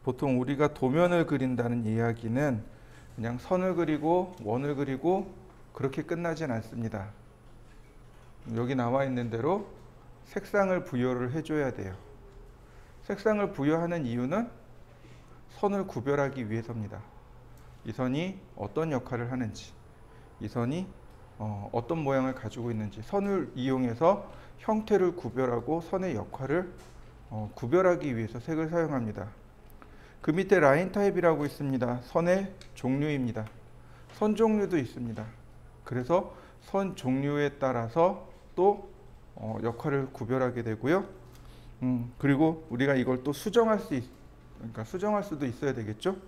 보통 우리가 도면을 그린다는 이야기는 그냥 선을 그리고 원을 그리고 그렇게 끝나진 않습니다. 여기 나와 있는 대로 색상을 부여를 해줘야 돼요. 색상을 부여하는 이유는 선을 구별하기 위해서입니다. 이 선이 어떤 역할을 하는지, 이 선이 어떤 모양을 가지고 있는지, 선을 이용해서 형태를 구별하고 선의 역할을 구별하기 위해서 색을 사용합니다. 그 밑에 라인 타입이라고 있습니다. 선의 종류입니다. 선 종류도 있습니다. 그래서 선 종류에 따라서 또 역할을 구별하게 되고요. 그리고 우리가 이걸 또 그러니까 수정할 수도 있어야 되겠죠.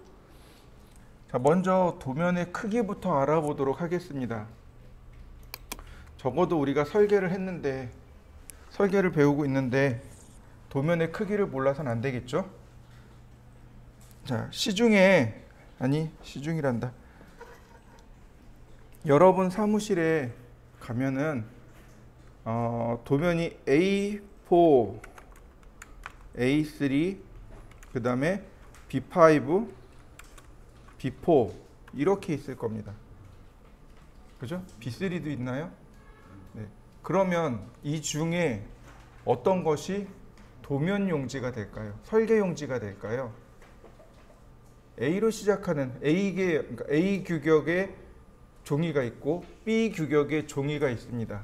자, 먼저 도면의 크기부터 알아보도록 하겠습니다. 적어도 우리가 설계를 배우고 있는데 도면의 크기를 몰라서는 안 되겠죠. 자, 시중이란다. 여러분 사무실에 가면은 도면이 A4, A3, 그 다음에 B5, B4 이렇게 있을 겁니다. 그죠? B3도 있나요? 네. 그러면 이 중에 어떤 것이 도면 용지가 될까요? 설계 용지가 될까요? A로 시작하는 그러니까 A 규격의 종이가 있고 B 규격의 종이가 있습니다.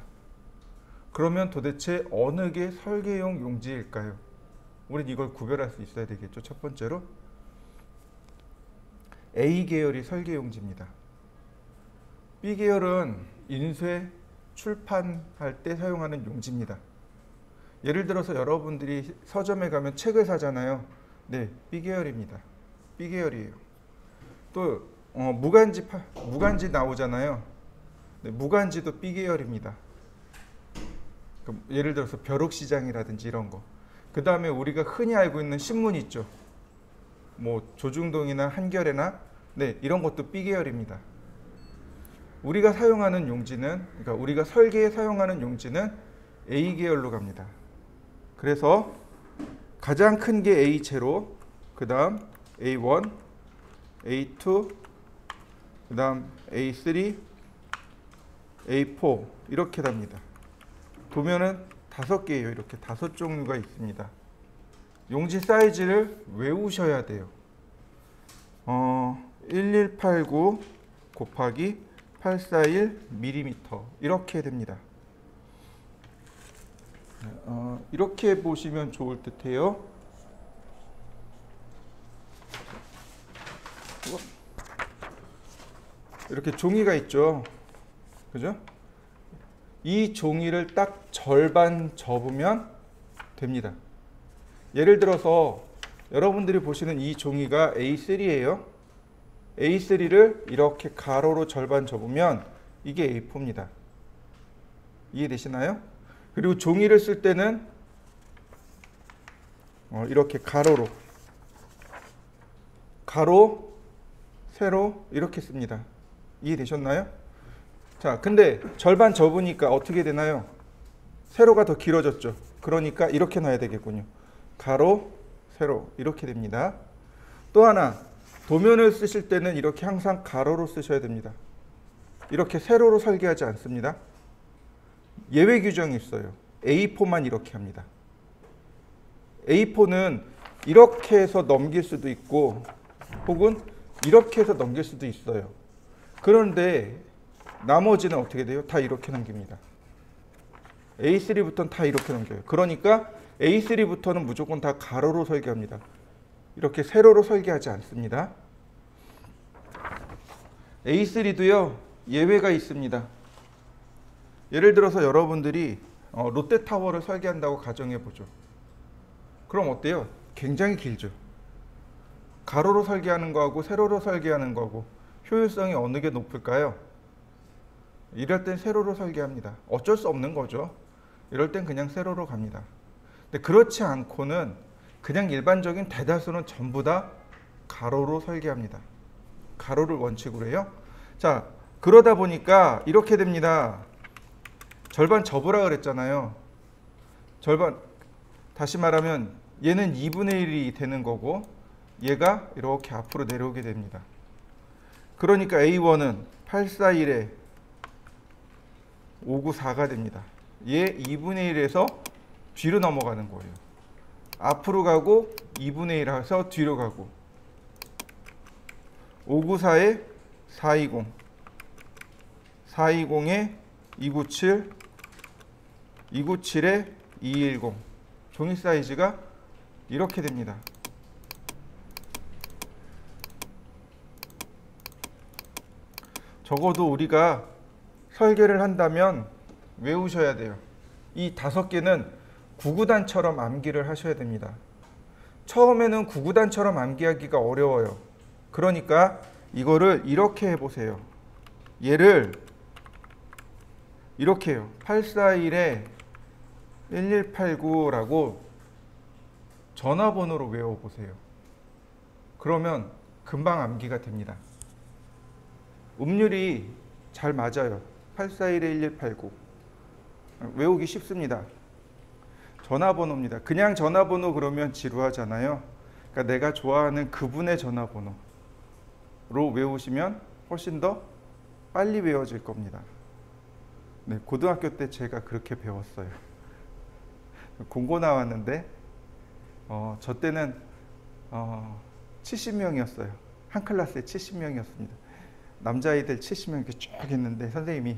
그러면 도대체 어느 게 설계용 용지일까요? 우린 이걸 구별할 수 있어야 되겠죠. 첫 번째로 A 계열이 설계 용지입니다. B 계열은 인쇄, 출판할 때 사용하는 용지입니다. 예를 들어서 여러분들이 서점에 가면 책을 사잖아요. 네, B 계열입니다. B 계열이에요. 또 무간지 나오잖아요. 네, 무간지도 B 계열입니다. 예를 들어서 벼룩시장이라든지 이런 거. 그 다음에 우리가 흔히 알고 있는 신문 있죠. 뭐 조중동이나 한겨레나 네, 이런 것도 B 계열입니다. 우리가 사용하는 용지는, 그러니까 우리가 설계에 사용하는 용지는 A 계열로 갑니다. 그래서 가장 큰 게 A 제로, 그 다음 A1, A2, 그 다음 A3, A4 이렇게 답니다. 도면은 5개예요. 이렇게 5종류가 있습니다. 용지 사이즈를 외우셔야 돼요. 1189 곱하기 841 mm 이렇게 됩니다. 이렇게 보시면 좋을 듯해요. 이렇게 종이가 있죠. 그죠? 이 종이를 딱 절반 접으면 됩니다. 예를 들어서 여러분들이 보시는 이 종이가 A3예요. A3를 이렇게 가로로 절반 접으면 이게 A4입니다. 이해되시나요? 그리고 종이를 쓸 때는 이렇게 가로, 세로 이렇게 씁니다. 이해되셨나요? 자, 근데 절반 접으니까 어떻게 되나요? 세로가 더 길어졌죠. 그러니까 이렇게 놔야 되겠군요. 가로, 세로 이렇게 됩니다. 또 하나, 도면을 쓰실 때는 이렇게 항상 가로로 쓰셔야 됩니다. 이렇게 세로로 설계하지 않습니다. 예외 규정이 있어요. A4만 이렇게 합니다. A4는 이렇게 해서 넘길 수도 있고 혹은 이렇게 해서 넘길 수도 있어요. 그런데 나머지는 어떻게 돼요? 다 이렇게 넘깁니다. A3부터는 다 이렇게 넘겨요. 그러니까 A3부터는 무조건 다 가로로 설계합니다. 이렇게 세로로 설계하지 않습니다. A3도요, 예외가 있습니다. 예를 들어서 여러분들이 롯데타워를 설계한다고 가정해 보죠. 그럼 어때요? 굉장히 길죠. 가로로 설계하는 거하고 세로로 설계하는 거하고 효율성이 어느 게 높을까요? 이럴 땐 세로로 설계합니다. 어쩔 수 없는 거죠. 이럴 땐 그냥 세로로 갑니다. 근데 그렇지 않고는 그냥 일반적인 대다수는 전부 다 가로로 설계합니다. 가로를 원칙으로 해요. 자, 그러다 보니까 이렇게 됩니다. 절반 접으라 그랬잖아요. 절반, 다시 말하면 얘는 2분의 1이 되는 거고 얘가 이렇게 앞으로 내려오게 됩니다. 그러니까 A1은 841에 594가 됩니다. 얘 2분의 1에서 뒤로 넘어가는 거예요. 앞으로 가고 2분의 1 해서 뒤로 가고 594에 420 420에 297 297에 210 종이 사이즈가 이렇게 됩니다. 적어도 우리가 설계를 한다면 외우셔야 돼요. 이 5개는 구구단처럼 암기를 하셔야 됩니다. 처음에는 구구단처럼 암기하기가 어려워요. 그러니까 이거를 이렇게 해보세요. 얘를 이렇게 해요. 841에 1189라고 전화번호로 외워보세요. 그러면 금방 암기가 됩니다. 음률이 잘 맞아요. 841에 1189 외우기 쉽습니다. 전화번호입니다. 그냥 전화번호 그러면 지루하잖아요. 그러니까 내가 좋아하는 그분의 전화번호로 외우시면 훨씬 더 빨리 외워질 겁니다. 네, 고등학교 때 제가 그렇게 배웠어요. 공고 나왔는데 저 때는 70명이었어요. 한 클래스에 70명이었습니다. 남자아이들 70명 이렇게 쭉 했는데 선생님이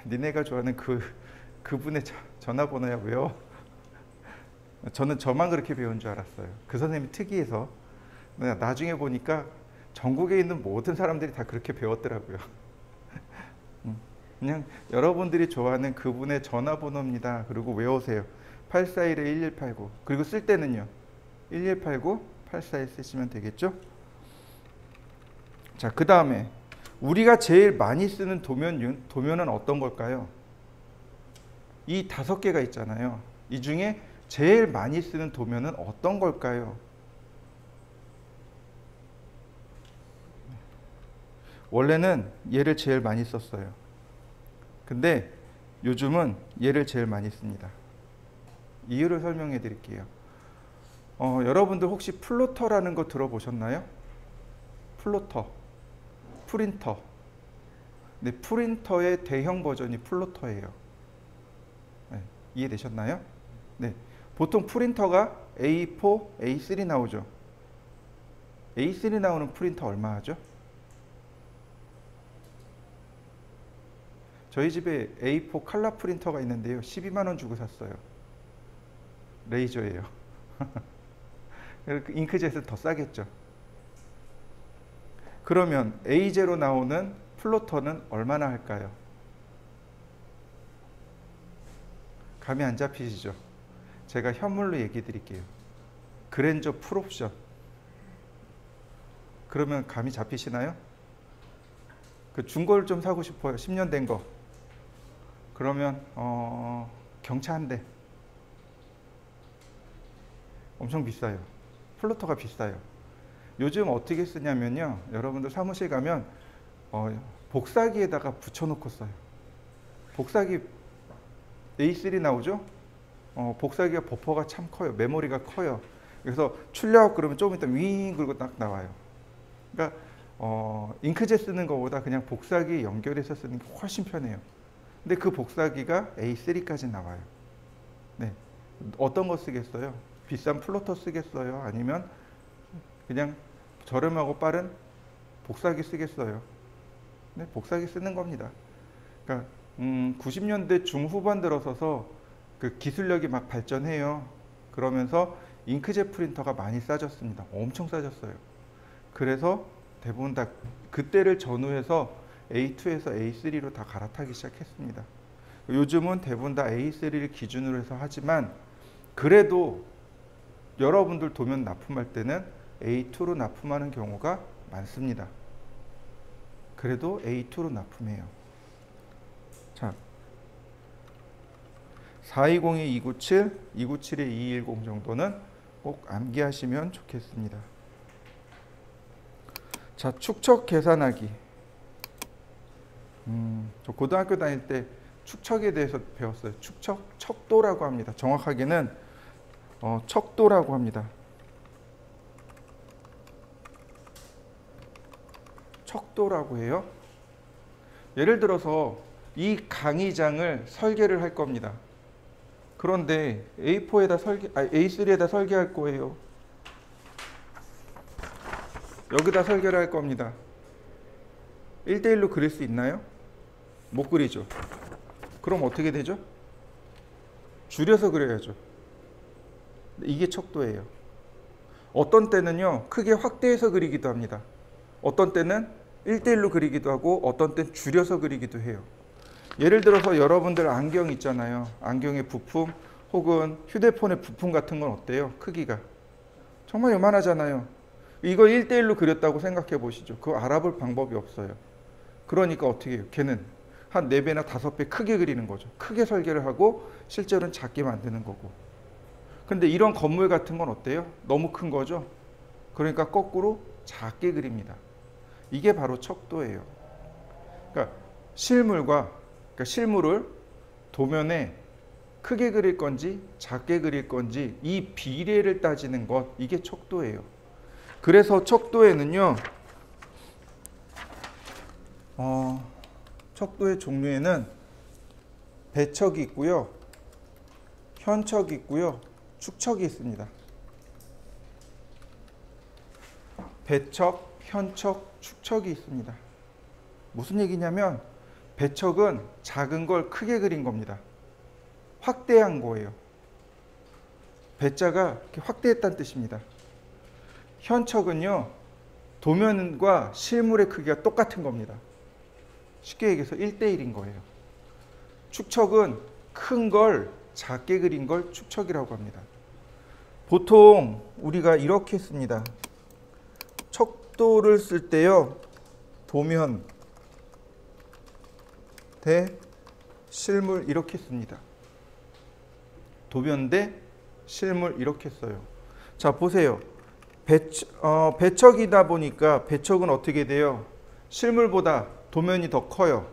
니네가 좋아하는 그분의 전화번호야 외워. 저는 저만 그렇게 배운 줄 알았어요. 그 선생님이 특이해서 나중에 보니까 전국에 있는 모든 사람들이 다 그렇게 배웠더라고요. 그냥 여러분들이 좋아하는 그분의 전화번호입니다. 그리고 외우세요. 841에 1189 그리고 쓸 때는요 1189 841 쓰시면 되겠죠. 자, 그 다음에 우리가 제일 많이 쓰는 도면은 어떤 걸까요? 이 5개가 있잖아요. 이 중에 제일 많이 쓰는 도면은 어떤 걸까요? 원래는 얘를 제일 많이 썼어요. 근데 요즘은 얘를 제일 많이 씁니다. 이유를 설명해 드릴게요. 여러분들 혹시 플로터라는 거 들어보셨나요? 플로터, 프린터. 네, 프린터의 대형 버전이 플로터예요. 네, 이해되셨나요? 네, 보통 프린터가 A4, A3 나오죠. A3 나오는 프린터 얼마 하죠? 저희 집에 A4 칼라 프린터가 있는데요. 12만 원 주고 샀어요. 레이저예요. 잉크젯은 더 싸겠죠. 그러면 A0 나오는 플로터는 얼마나 할까요? 감이 안 잡히시죠? 제가 현물로 얘기해 드릴게요. 그랜저 풀옵션. 그러면 감이 잡히시나요? 그 중고를 좀 사고 싶어요. 10년 된 거. 그러면 경차 한 대. 엄청 비싸요. 플로터가 비싸요. 요즘 어떻게 쓰냐면요. 여러분들 사무실 가면 복사기에다가 붙여놓고 써요. 복사기 A3 나오죠? 복사기가 버퍼가 참 커요. 메모리가 커요. 그래서 출력 그러면 조금 있다 윙 그리고 딱 나와요. 그러니까 잉크젯 쓰는 것보다 그냥 복사기 연결해서 쓰는 게 훨씬 편해요. 근데 그 복사기가 A3까지 나와요. 네, 어떤 거 쓰겠어요? 비싼 플로터 쓰겠어요? 아니면 그냥 저렴하고 빠른 복사기 쓰겠어요? 네, 복사기 쓰는 겁니다. 그러니까 90년대 중후반 들어서서 그 기술력이 막 발전해요. 그러면서 잉크젯 프린터가 많이 싸졌습니다. 엄청 싸졌어요. 그래서 대부분 다 그때를 전후해서 A2에서 A3로 다 갈아타기 시작했습니다. 요즘은 대부분 다 A3를 기준으로 해서 하지만 그래도 여러분들 도면 납품할 때는 A2로 납품하는 경우가 많습니다. 그래도 A2로 납품해요. 자, 420에 297, 297에 210 정도는 꼭 암기하시면 좋겠습니다. 자, 축척 계산하기. 저 고등학교 다닐 때 축척에 대해서 배웠어요. 축척, 척도라고 합니다. 정확하게는 척도라고 합니다. 척도라고 해요. 예를 들어서 이 강의장을 설계를 할 겁니다. 그런데 A3에다 설계할 거예요. 여기다 설계를 할 겁니다. 1대1로 그릴 수 있나요? 못 그리죠. 그럼 어떻게 되죠? 줄여서 그려야죠. 이게 척도예요. 어떤 때는요, 크게 확대해서 그리기도 합니다. 어떤 때는 1대1로 그리기도 하고 어떤 때는 줄여서 그리기도 해요. 예를 들어서 여러분들 안경 있잖아요. 안경의 부품 혹은 휴대폰의 부품 같은 건 어때요? 크기가 정말 요만하잖아요. 이거 1대1로 그렸다고 생각해 보시죠. 그거 알아볼 방법이 없어요. 그러니까 어떻게 해요? 걔는 한 4배나 5배 크게 그리는 거죠. 크게 설계를 하고 실제로는 작게 만드는 거고. 근데 이런 건물 같은 건 어때요? 너무 큰 거죠. 그러니까 거꾸로 작게 그립니다. 이게 바로 척도예요. 그러니까 실물을 도면에 크게 그릴 건지 작게 그릴 건지 이 비례를 따지는 것, 이게 척도예요. 그래서 척도에는요, 척도의 종류에는 배척이 있고요, 현척이 있고요, 축척이 있습니다. 배척, 현척, 축척이 있습니다. 무슨 얘기냐면 배척은 작은 걸 크게 그린 겁니다. 확대한 거예요. 배자가 이렇게 확대했다는 뜻입니다. 현척은요, 도면과 실물의 크기가 똑같은 겁니다. 쉽게 얘기해서 1대1인 거예요. 축척은 큰 걸 작게 그린 걸 축척이라고 합니다. 보통 우리가 이렇게 씁니다. 척도를 쓸 때요, 도면 대 실물 이렇게 씁니다. 도면 대 실물 이렇게 써요. 자, 보세요. 배척이다 보니까 배척은 어떻게 돼요? 실물보다 도면이 더 커요.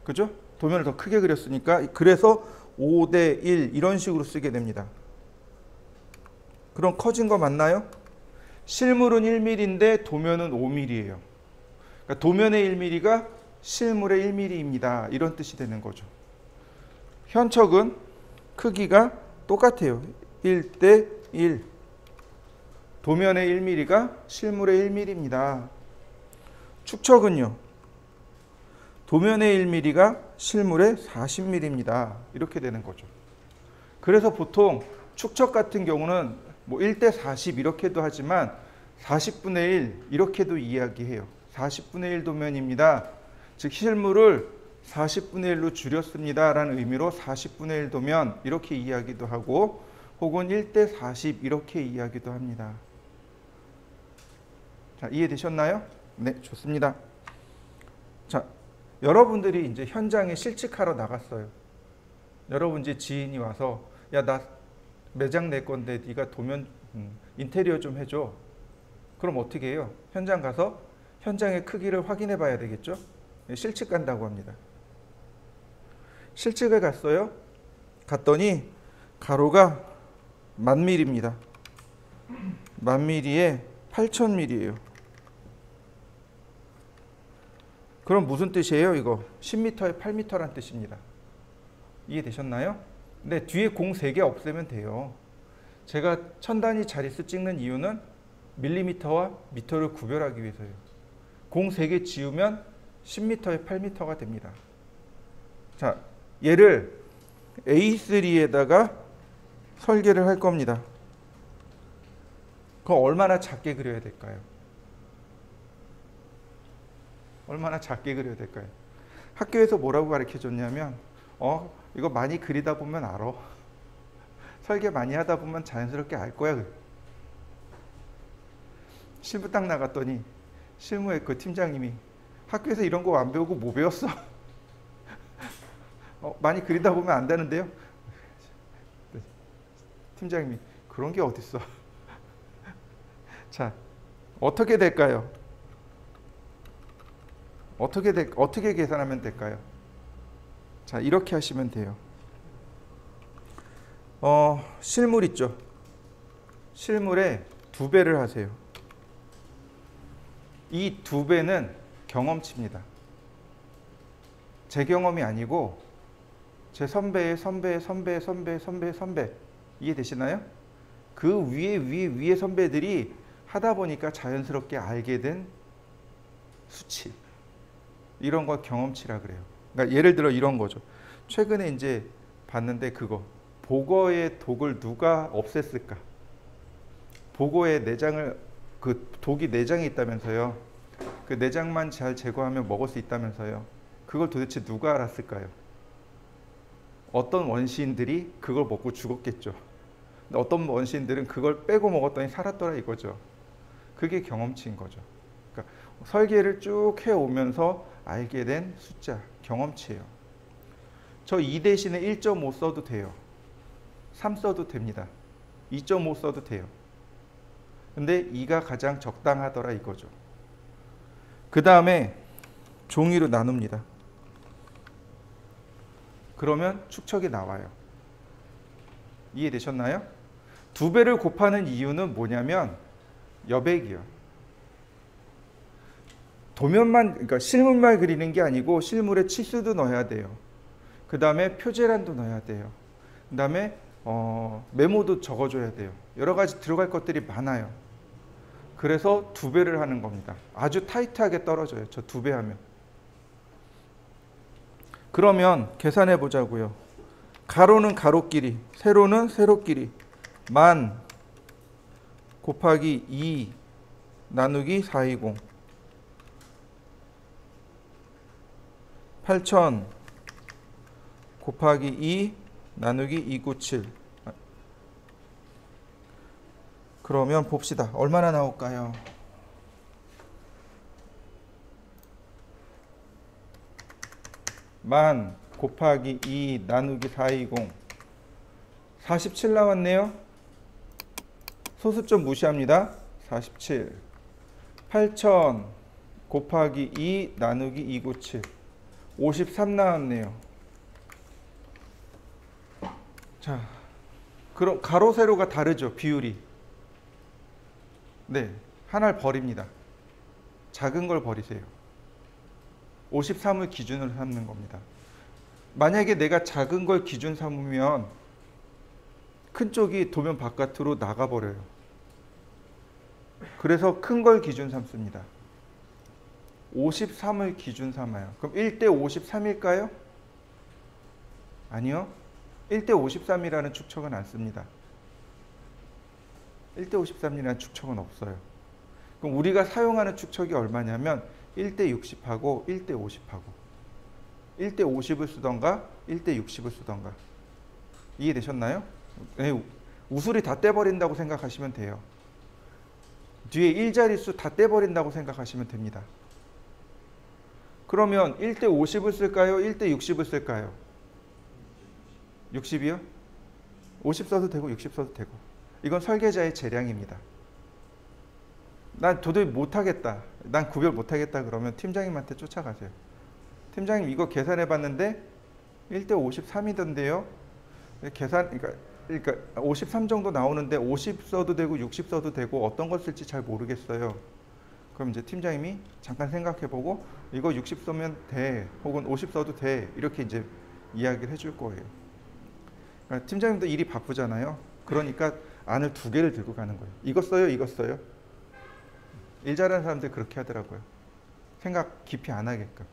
그죠? 도면을 더 크게 그렸으니까. 그래서 5대 1 이런 식으로 쓰게 됩니다. 그럼 커진 거 맞나요? 실물은 1mm인데 도면은 5mm예요. 그러니까 도면의 1mm가 실물의 1mm입니다. 이런 뜻이 되는 거죠. 현척은 크기가 똑같아요. 1대 1. 도면의 1mm가 실물의 1mm입니다. 축척은요, 도면의 1mm가 실물의 40mm입니다. 이렇게 되는 거죠. 그래서 보통 축척 같은 경우는 뭐 1대 40 이렇게도 하지만 40분의 1 이렇게도 이야기해요. 40분의 1 도면입니다. 즉 실물을 40분의 1로 줄였습니다 라는 의미로 40분의 1 도면 이렇게 이야기도 하고, 혹은 1대 40 이렇게 이야기도 합니다. 자, 이해되셨나요? 네, 좋습니다. 자, 여러분들이 이제 현장에 실직하러 나갔어요. 여러분 이제 지인이 와서, 야, 나 매장 낼 건데 네가 도면 인테리어 좀 해줘. 그럼 어떻게 해요? 현장 가서 현장의 크기를 확인해 봐야 되겠죠? 실직 간다고 합니다. 실직을 갔어요. 갔더니 가로가 10,000mm입니다. 10,000mm에 8,000mm예요. 그럼 무슨 뜻이에요? 이거 10m에 8m란 뜻입니다. 이해되셨나요? 네, 뒤에 공 3개 없애면 돼요. 제가 천단위 자릿수 찍는 이유는 밀리미터와 미터를 구별하기 위해서예요. 공 3개 지우면 10m에 8m가 됩니다. 자, 얘를 A3에다가 설계를 할 겁니다. 그럼 얼마나 작게 그려야 될까요? 얼마나 작게 그려야 될까요? 학교에서 뭐라고 가르쳐 줬냐면, 이거 많이 그리다 보면 알아. 설계 많이 하다 보면 자연스럽게 알 거야. 실무 딱 나갔더니 실무의 그 팀장님이, 학교에서 이런 거 안 배우고 뭐 배웠어? 많이 그리다 보면 안다는데요? 팀장님이, 그런 게 어딨어. 자, 어떻게 될까요? 어떻게 계산하면 될까요? 자, 이렇게 하시면 돼요. 실물 있죠? 실물에 2배를 하세요. 이 2배는 경험치입니다. 제 경험이 아니고 제 선배의 선배의 선배의 선배의 선배의 선배. 이해되시나요? 그 위에 선배들이 하다 보니까 자연스럽게 알게 된 수치. 이런 걸 경험치라 그래요. 그러니까 예를 들어 이런 거죠. 최근에 이제 봤는데 그거. 보거의 독을 누가 없앴을까? 보거의 내장을 그 독이 내장에 있다면서요. 그 내장만 잘 제거하면 먹을 수 있다면서요. 그걸 도대체 누가 알았을까요? 어떤 원시인들이 그걸 먹고 죽었겠죠. 근데 어떤 원시인들은 그걸 빼고 먹었더니 살았더라 이거죠. 그게 경험치인 거죠. 그러니까 설계를 쭉 해오면서 알게 된 숫자, 경험치예요. 저 2 대신에 1.5 써도 돼요. 3 써도 됩니다. 2.5 써도 돼요. 근데 2가 가장 적당하더라 이거죠. 그 다음에 종이로 나눕니다. 그러면 축척이 나와요. 이해되셨나요? 2배를 곱하는 이유는 뭐냐면 여백이요. 도면만, 그러니까 실물만 그리는 게 아니고 실물에 치수도 넣어야 돼요. 그 다음에 표제란도 넣어야 돼요. 그 다음에 메모도 적어줘야 돼요. 여러 가지 들어갈 것들이 많아요. 그래서 2배를 하는 겁니다. 아주 타이트하게 떨어져요. 저 2배 하면. 그러면 계산해 보자고요. 가로는 가로끼리, 세로는 세로끼리. 만 곱하기 2 나누기 420. 8000 곱하기 2 나누기 297. 그러면 봅시다. 얼마나 나올까요? 만 곱하기 2 나누기 420. 47 나왔네요. 소수점 무시합니다. 47. 8000 곱하기 2 나누기 297. 53 나왔네요. 자, 그럼 가로 세로가 다르죠. 비율이. 네, 하나를 버립니다. 작은 걸 버리세요. 53을 기준으로 삼는 겁니다. 만약에 내가 작은 걸 기준 삼으면 큰 쪽이 도면 바깥으로 나가버려요. 그래서 큰 걸 기준 삼습니다. 53을 기준 삼아요. 그럼 1대 53일까요? 아니요. 1대 53이라는 축척은 안 씁니다. 1대 53이라는 축척은 없어요. 그럼 우리가 사용하는 축척이 얼마냐면 1대 60하고 1대 50하고 1대 50을 쓰던가 1대 60을 쓰던가. 이해되셨나요? 네, 우수리 다 떼버린다고 생각하시면 돼요. 뒤에 1자릿수 다 떼버린다고 생각하시면 됩니다. 그러면 1대 50을 쓸까요? 1대 60을 쓸까요? 60이요? 50 써도 되고 60 써도 되고. 이건 설계자의 재량입니다. 난 도저히 못하겠다. 난 구별 못하겠다 그러면 팀장님한테 쫓아가세요. 팀장님 이거 계산해 봤는데 1대 53이던데요. 그러니까 53 정도 나오는데 50 써도 되고 60 써도 되고 어떤 걸 쓸지 잘 모르겠어요. 그럼 이제 팀장님이 잠깐 생각해보고 이거 60 쓰면 돼 혹은 50 써도 돼 이렇게 이제 이야기를 해줄 거예요. 그러니까 팀장님도 일이 바쁘잖아요. 그러니까 안을 2개를 들고 가는 거예요. 이거 써요, 이거 써요. 일 잘하는 사람들 그렇게 하더라고요. 생각 깊이 안 하게끔.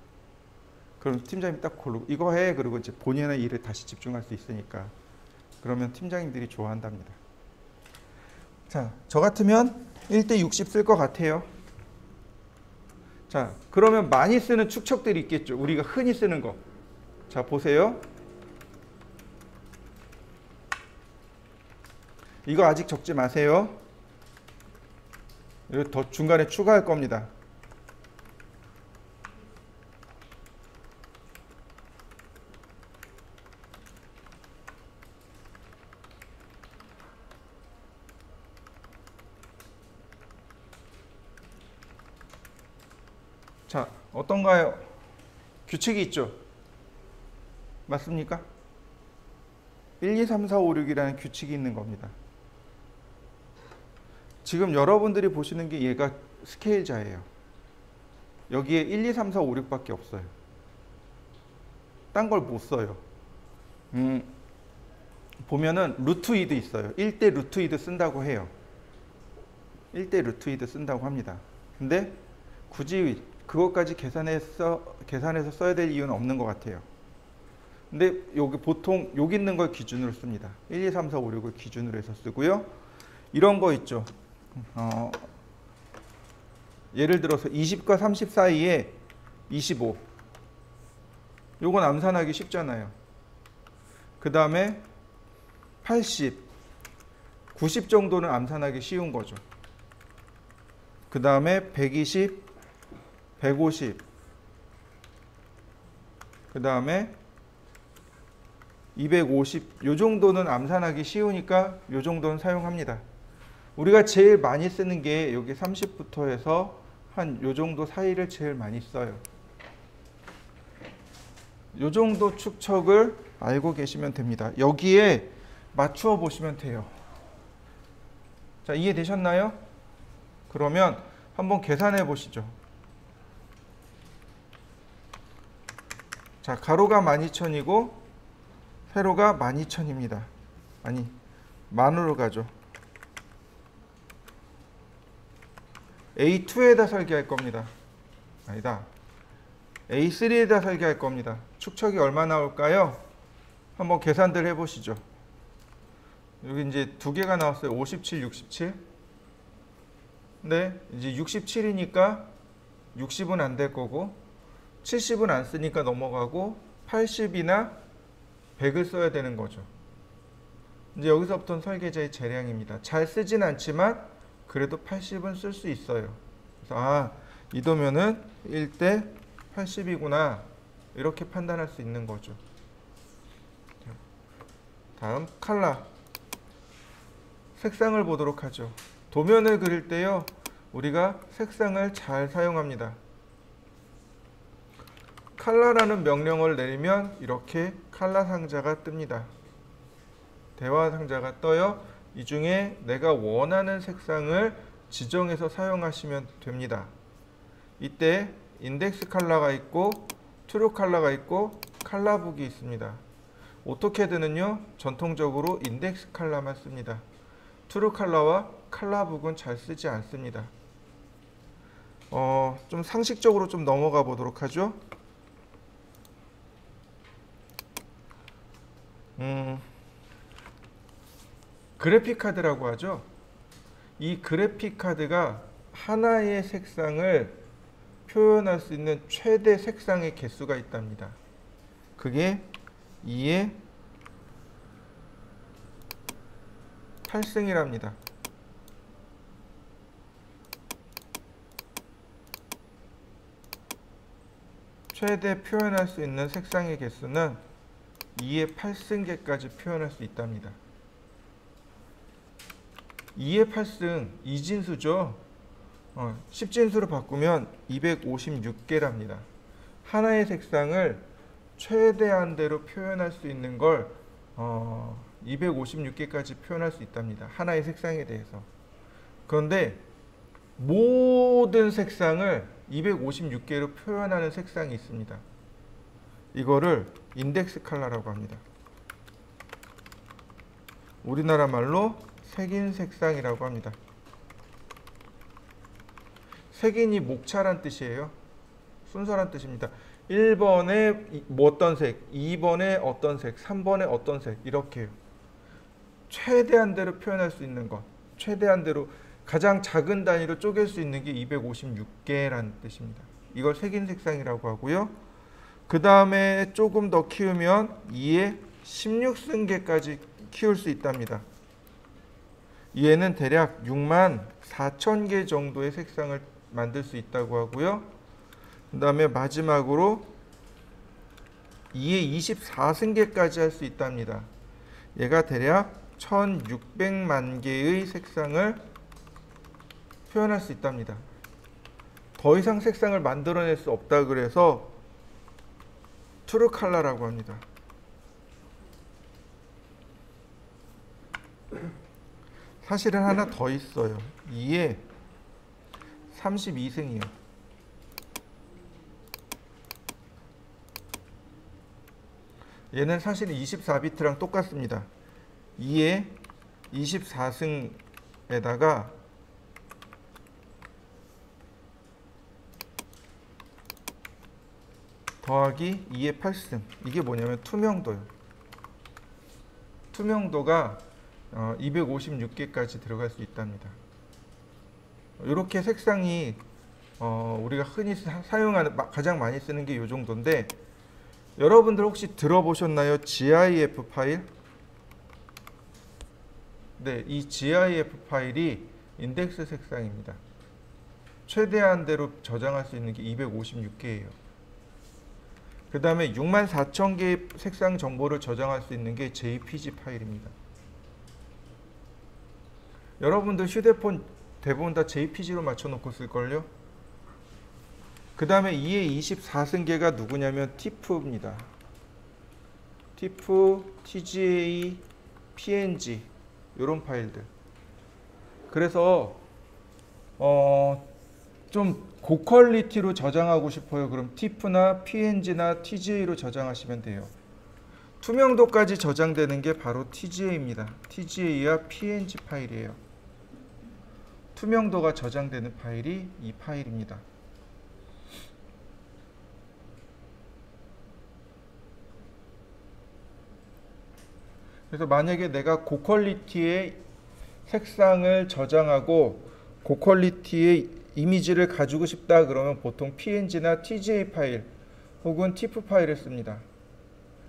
그럼 팀장님이 딱 고르고 이거 해 그리고 이제 본인의 일에 다시 집중할 수 있으니까. 그러면 팀장님들이 좋아한답니다. 자, 저 같으면 1대 60 쓸 것 같아요. 자, 그러면 많이 쓰는 축척들이 있겠죠. 우리가 흔히 쓰는 거. 자, 보세요. 이거 아직 적지 마세요. 이거 더 중간에 추가할 겁니다. 자, 어떤가요? 규칙이 있죠? 맞습니까? 1, 2, 3, 4, 5, 6이라는 규칙이 있는 겁니다. 지금 여러분들이 보시는 게 얘가 스케일자예요. 여기에 1, 2, 3, 4, 5, 6밖에 없어요. 딴 걸 못 써요. 보면은 루트 2도 있어요. 1대 루트 2도 쓴다고 해요. 1대 루트 2도 쓴다고 합니다. 근데 굳이 그것까지 계산해서 써야 될 이유는 없는 것 같아요. 근데 여기 보통 여기 있는 걸 기준으로 씁니다. 1, 2, 3, 4, 5, 6을 기준으로 해서 쓰고요. 이런 거 있죠. 예를 들어서 20과 30 사이에 25. 요건 암산하기 쉽잖아요. 그 다음에 80, 90 정도는 암산하기 쉬운 거죠. 그 다음에 120, 150, 그 다음에 250, 요 정도는 암산하기 쉬우니까 요 정도는 사용합니다. 우리가 제일 많이 쓰는 게 여기 30부터 해서 한 요 정도 사이를 제일 많이 써요. 요 정도 축척을 알고 계시면 됩니다. 여기에 맞추어 보시면 돼요. 자, 이해되셨나요? 그러면 한번 계산해 보시죠. 자, 가로가 12,000이고 세로가 12,000입니다. 아니, 만으로 가죠. A2에다 설계할 겁니다. 아니다. A3에다 설계할 겁니다. 축척이 얼마 나올까요? 한번 계산들 해보시죠. 여기 이제 두 개가 나왔어요. 57, 67. 네, 이제 67이니까 60은 안 될 거고 70은 안 쓰니까 넘어가고 80이나 100을 써야 되는 거죠. 이제 여기서부터는 설계자의 재량입니다. 잘 쓰진 않지만 그래도 80은 쓸 수 있어요. 그래서 이 도면은 1대 80이구나 이렇게 판단할 수 있는 거죠. 다음 칼라. 색상을 보도록 하죠. 도면을 그릴 때요, 우리가 색상을 잘 사용합니다. 칼라라는 명령어를 내리면 이렇게 칼라 상자가 뜹니다. 대화 상자가 떠요. 이 중에 내가 원하는 색상을 지정해서 사용하시면 됩니다. 이때 인덱스 컬러가 있고 트루 컬러가 있고 컬러북이 있습니다. 오토캐드는요, 전통적으로 인덱스 컬러만 씁니다. 트루 컬러와 컬러북은 잘 쓰지 않습니다. 좀 상식적으로 좀 넘어가 보도록 하죠. 그래픽 카드라고 하죠. 이 그래픽 카드가 하나의 색상을 표현할 수 있는 최대 색상의 개수가 있답니다. 그게 2의 8승이랍니다. 최대 표현할 수 있는 색상의 개수는 2의 8승계까지 표현할 수 있답니다. 2의 8승, 2진수죠. 10진수로 바꾸면 256개랍니다. 하나의 색상을 최대한대로 표현할 수 있는 걸 256개까지 표현할 수 있답니다. 하나의 색상에 대해서. 그런데 모든 색상을 256개로 표현하는 색상이 있습니다. 이거를 인덱스 컬러라고 합니다. 우리나라 말로 색인 색상이라고 합니다. 색인이 목차란 뜻이에요. 순서란 뜻입니다. 1번에 뭐 어떤 색, 2번에 어떤 색, 3번에 어떤 색, 이렇게요. 최대한대로 표현할 수 있는 것, 최대한대로 가장 작은 단위로 쪼갤 수 있는 게 256개라는 뜻입니다. 이걸 색인 색상이라고 하고요. 그 다음에 조금 더 키우면 2의 16승계까지 키울 수 있답니다. 얘는 대략 64,000개 정도의 색상을 만들 수 있다고 하고요. 그 다음에 마지막으로 2의 24승계까지 할 수 있답니다. 얘가 대략 1600만 개의 색상을 표현할 수 있답니다. 더 이상 색상을 만들어낼 수 없다 그래서 트루 컬러라고 합니다. 사실은 하나 더 있어요. 2에 32승이요. 얘는 사실 24비트랑 똑같습니다. 2의 24승에다가 더하기 2의 8승. 이게 뭐냐면 투명도요. 투명도가 256개까지 들어갈 수 있답니다. 이렇게 색상이 우리가 흔히 사용하는, 가장 많이 쓰는 게 이 정도인데, 여러분들 혹시 들어보셨나요? GIF 파일? 네, 이 GIF 파일이 인덱스 색상입니다. 최대한대로 저장할 수 있는 게 256개예요. 그 다음에 64,000개의 색상 정보를 저장할 수 있는 게 JPG 파일입니다. 여러분들 휴대폰 대부분 다 JPG로 맞춰놓고 쓸걸요? 그 다음에 2의 24승계가 누구냐면 TIFF입니다. TIFF, TGA, PNG 이런 파일들. 그래서 좀 고퀄리티로 저장하고 싶어요. 그럼 TIFF나 PNG나 TGA로 저장하시면 돼요. 투명도까지 저장되는 게 바로 TGA입니다. TGA와 PNG 파일이에요. 투명도가 저장되는 파일이 이 파일입니다. 그래서 만약에 내가 고퀄리티의 색상을 저장하고 고퀄리티의 이미지를 가지고 싶다 그러면 보통 PNG나 TGA 파일 혹은 TIFF 파일을 씁니다.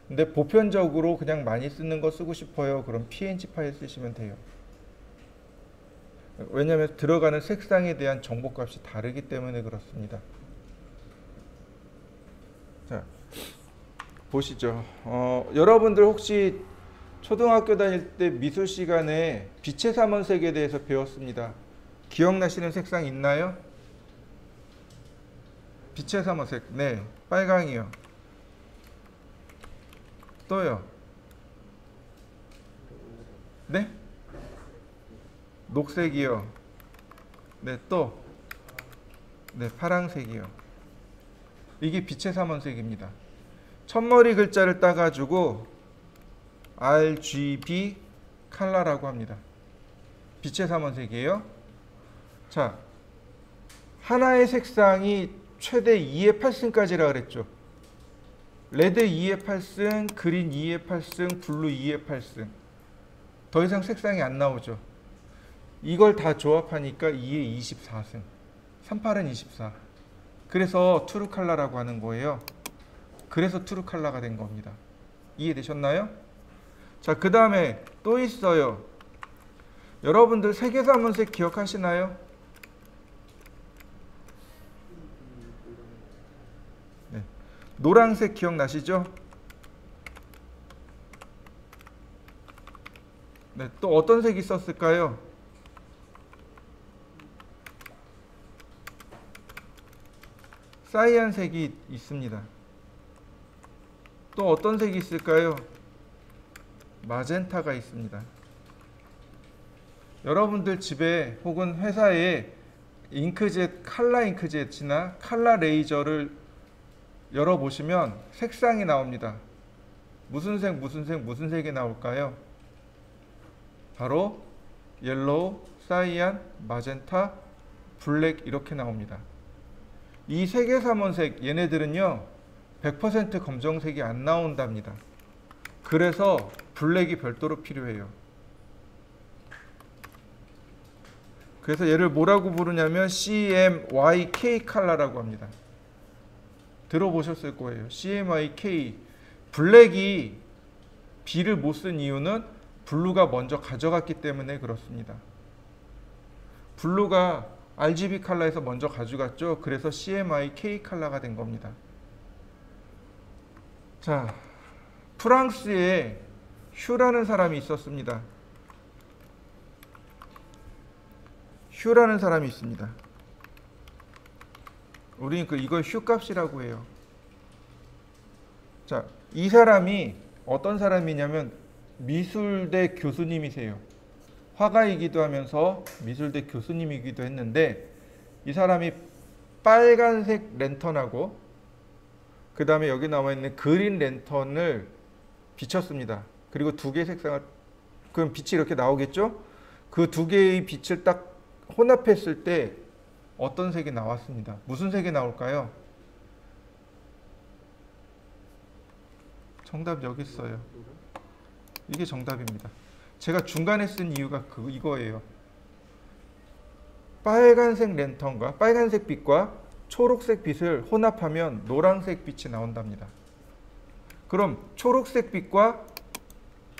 근데 보편적으로 그냥 많이 쓰는 거 쓰고 싶어요. 그럼 PNG 파일 쓰시면 돼요. 왜냐하면 들어가는 색상에 대한 정보값이 다르기 때문에 그렇습니다. 자, 보시죠. 여러분들 혹시 초등학교 다닐 때 미술 시간에 빛의 삼원색에 대해서 배웠습니다. 기억나시는 색상 있나요? 빛의 삼원색. 네, 빨강이요. 또요. 네? 녹색이요. 네, 또. 네, 파랑색이요. 이게 빛의 삼원색입니다. 첫머리 글자를 따가지고 RGB 컬러라고 합니다. 빛의 삼원색이에요. 자, 하나의 색상이 최대 2의 8승까지라 그랬죠. 레드 2의 8승, 그린 2의 8승, 블루 2의 8승. 더 이상 색상이 안 나오죠. 이걸 다 조합하니까 2의 24승. 38은 24. 그래서 트루 컬러라고 하는 거예요. 그래서 트루 컬러가 된 겁니다. 이해되셨나요? 자, 그 다음에 또 있어요. 여러분들 세계삼원색 기억하시나요? 네. 노란색 기억나시죠? 네, 또 어떤 색이 있었을까요? 사이안색이 있습니다. 또 어떤 색이 있을까요? 마젠타가 있습니다. 여러분들 집에 혹은 회사에 잉크젯, 칼라 잉크젯이나 칼라 레이저를 열어보시면 색상이 나옵니다. 무슨 색, 무슨 색, 무슨 색이 나올까요? 바로 옐로우, 사이안, 마젠타, 블랙 이렇게 나옵니다. 이 세계삼원색 얘네들은요 100% 검정색이 안 나온답니다. 그래서 블랙이 별도로 필요해요. 그래서 얘를 뭐라고 부르냐면 CMYK 컬러라고 합니다. 들어보셨을 거예요. CMYK. 블랙이 B를 못 쓴 이유는 블루가 먼저 가져갔기 때문에 그렇습니다. 블루가 RGB 컬러에서 먼저 가져갔죠. 그래서 CMYK 컬러가 된 겁니다. 자, 프랑스에 휴라는 사람이 있었습니다. 휴라는 사람이 있습니다. 우리는 이걸 휴값이라고 해요. 자, 이 사람이 어떤 사람이냐면 미술대 교수님이세요. 화가이기도 하면서 미술대 교수님이기도 했는데 이 사람이 빨간색 랜턴하고 그 다음에 여기 나와 있는 그린 랜턴을 비쳤습니다. 그리고 두 개의 색상을, 그럼 빛이 이렇게 나오겠죠? 그 두 개의 빛을 딱 혼합했을 때 어떤 색이 나왔습니다. 무슨 색이 나올까요? 정답 여기 있어요. 이게 정답입니다. 제가 중간에 쓴 이유가 이거예요. 빨간색 랜턴과 빨간색 빛과 초록색 빛을 혼합하면 노란색 빛이 나온답니다. 그럼 초록색 빛과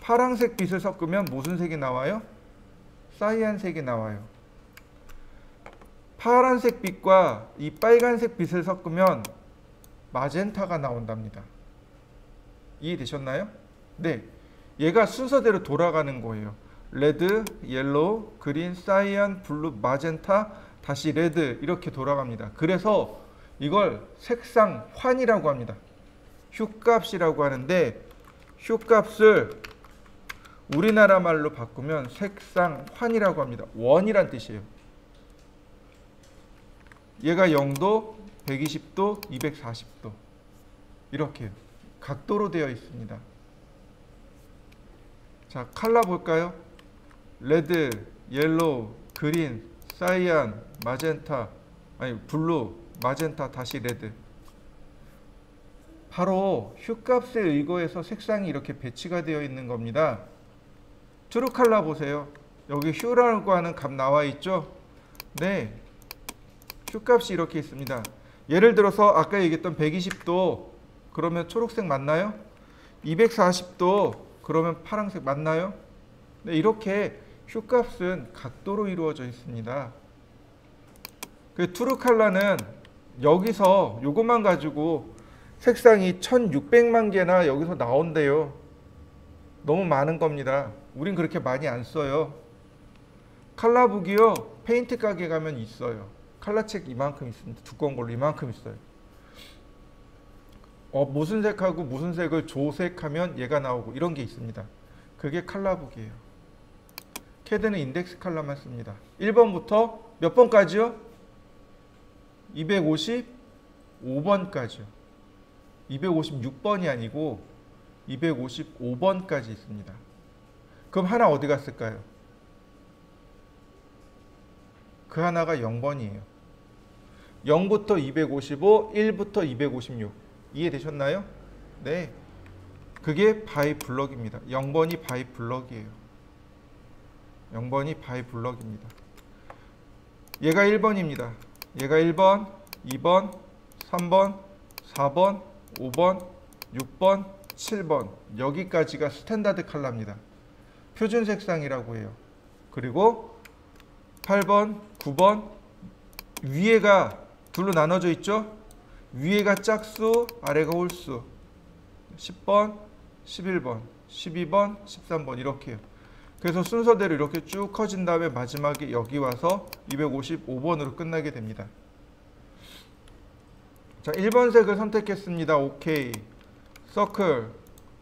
파란색 빛을 섞으면 무슨 색이 나와요? 사이안색이 나와요. 파란색 빛과 이 빨간색 빛을 섞으면 마젠타가 나온답니다. 이해되셨나요? 네. 얘가 순서대로 돌아가는 거예요. 레드, 옐로우, 그린, 사이안, 블루, 마젠타, 다시 레드 이렇게 돌아갑니다. 그래서 이걸 색상 환이라고 합니다. 휴값이라고 하는데 휴값을 우리나라 말로 바꾸면 색상 환이라고 합니다. 원이란 뜻이에요. 얘가 0도, 120도, 240도 이렇게 각도로 되어 있습니다. 자, 컬러 볼까요? 레드, 옐로우, 그린, 사이안, 마젠타, 아니 블루, 마젠타, 다시 레드. 바로 휴값에 의거해서 색상이 이렇게 배치가 되어 있는 겁니다. 트루 컬러 보세요. 여기 휴라고 하는 값 나와 있죠? 네. 휴값이 이렇게 있습니다. 예를 들어서 아까 얘기했던 120도 그러면 초록색 맞나요? 240도 그러면 파란색 맞나요? 네, 이렇게 휴값은 각도로 이루어져 있습니다. 그 트루 컬러는 여기서 요것만 가지고 색상이 1600만 개나 여기서 나온대요. 너무 많은 겁니다. 우린 그렇게 많이 안 써요. 컬러북이요, 페인트 가게 가면 있어요. 컬러책 이만큼 있습니다. 두꺼운 걸로 이만큼 있어요. 무슨 색하고 무슨 색을 조색하면 얘가 나오고 이런 게 있습니다. 그게 컬러북이에요. 캐드는 인덱스 컬러만 씁니다. 1번부터 몇 번까지요? 255번까지요. 256번이 아니고 255번까지 있습니다. 그럼 하나 어디 갔을까요? 그 하나가 0번이에요. 0부터 255, 1부터 256. 이해되셨나요? 네. 그게 바이 블럭입니다. 0번이 바이 블럭이에요. 0번이 바이 블럭입니다. 얘가 1번입니다. 얘가 1번, 2번, 3번, 4번, 5번, 6번, 7번. 여기까지가 스탠다드 컬러입니다. 표준 색상이라고 해요. 그리고 8번, 9번, 위에가 둘로 나눠져 있죠? 위에가 짝수, 아래가 홀수. 10번, 11번, 12번, 13번 이렇게요. 그래서 순서대로 이렇게 쭉 커진 다음에 마지막에 여기 와서 255번으로 끝나게 됩니다. 자, 1번 색을 선택했습니다. 오케이. 서클.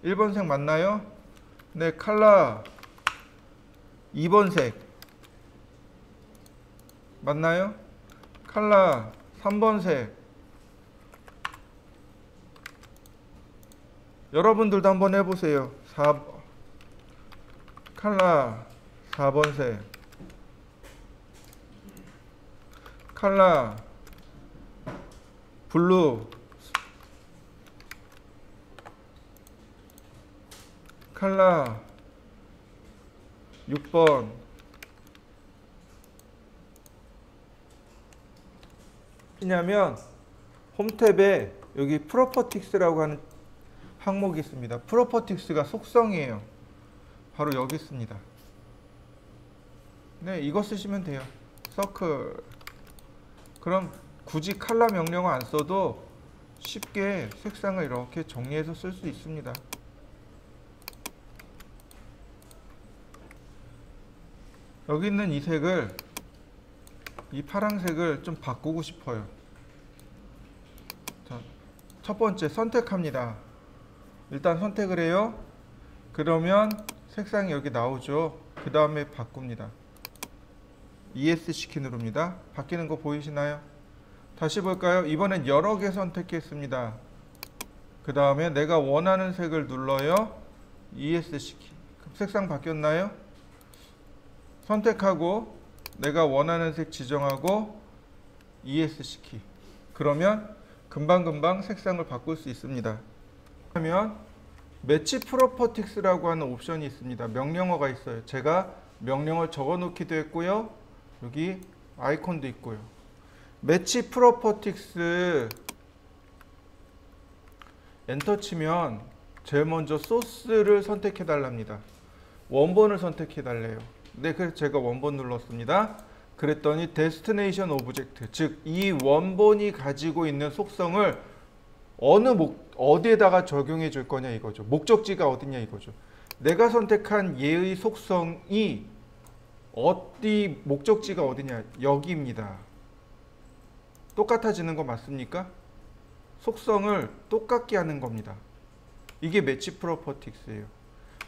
1번 색 맞나요? 네, 컬러. 2번 색. 맞나요? 컬러. 3번 색. 여러분들도 한번 해보세요. 컬러 4번 색. 컬러 블루. 컬러 6번. 왜냐하면 홈탭에 여기 프로퍼틱스라고 하는 항목이 있습니다. 프로퍼틱스가 속성이에요. 바로 여기 있습니다. 네, 이거 쓰시면 돼요. 서클. 그럼 굳이 컬러 명령어 안 써도 쉽게 색상을 이렇게 정리해서 쓸 수 있습니다. 여기 있는 이 색을, 이 파란색을 좀 바꾸고 싶어요. 자, 첫 번째 선택합니다. 일단 선택을 해요. 그러면 색상이 여기 나오죠. 그 다음에 바꿉니다. ESC 키 누릅니다. 바뀌는 거 보이시나요? 다시 볼까요? 이번엔 여러 개 선택했습니다. 그 다음에 내가 원하는 색을 눌러요. ESC키. 색상 바뀌었나요? 선택하고 내가 원하는 색 지정하고 ESC키. 그러면 금방금방 색상을 바꿀 수 있습니다. 그러면 매치 프로퍼틱스라고 하는 옵션이 있습니다. 명령어가 있어요. 제가 명령어 적어 놓기도 했고요. 여기 아이콘도 있고요. 매치 프로퍼틱스 엔터 치면 제일 먼저 소스를 선택해 달랍니다. 원본을 선택해 달래요. 네, 그래서 제가 원본 눌렀습니다. 그랬더니 데스티네이션 오브젝트, 즉 이 원본이 가지고 있는 속성을 어디에다가 적용해 줄 거냐 이거죠. 목적지가 어디냐 이거죠. 내가 선택한 얘의 속성이 어디 목적지가 어디냐 여기입니다. 똑같아지는 거 맞습니까? 속성을 똑같게 하는 겁니다. 이게 매치 프로퍼틱스예요.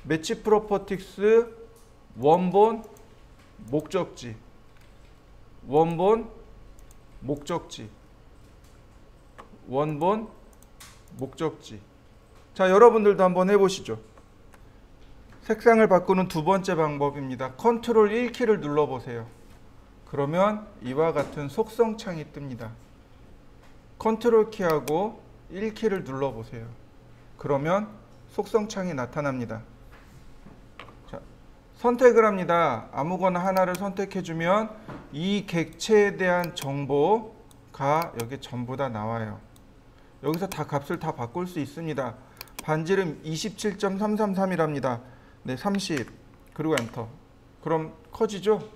매치 프로퍼틱스 원본 목적지, 원본 목적지, 원본 목적지. 자, 여러분들도 한번 해보시죠. 색상을 바꾸는 두 번째 방법입니다. 컨트롤 1키를 눌러보세요. 그러면 이와 같은 속성 창이 뜹니다. 컨트롤 키하고 1키를 눌러보세요. 그러면 속성 창이 나타납니다. 자, 선택을 합니다. 아무거나 하나를 선택해주면 이 객체에 대한 정보가 여기 전부 다 나와요. 여기서 다 값을 다 바꿀 수 있습니다. 반지름 27.333이랍니다. 네, 30. 그리고 엔터. 그럼 커지죠?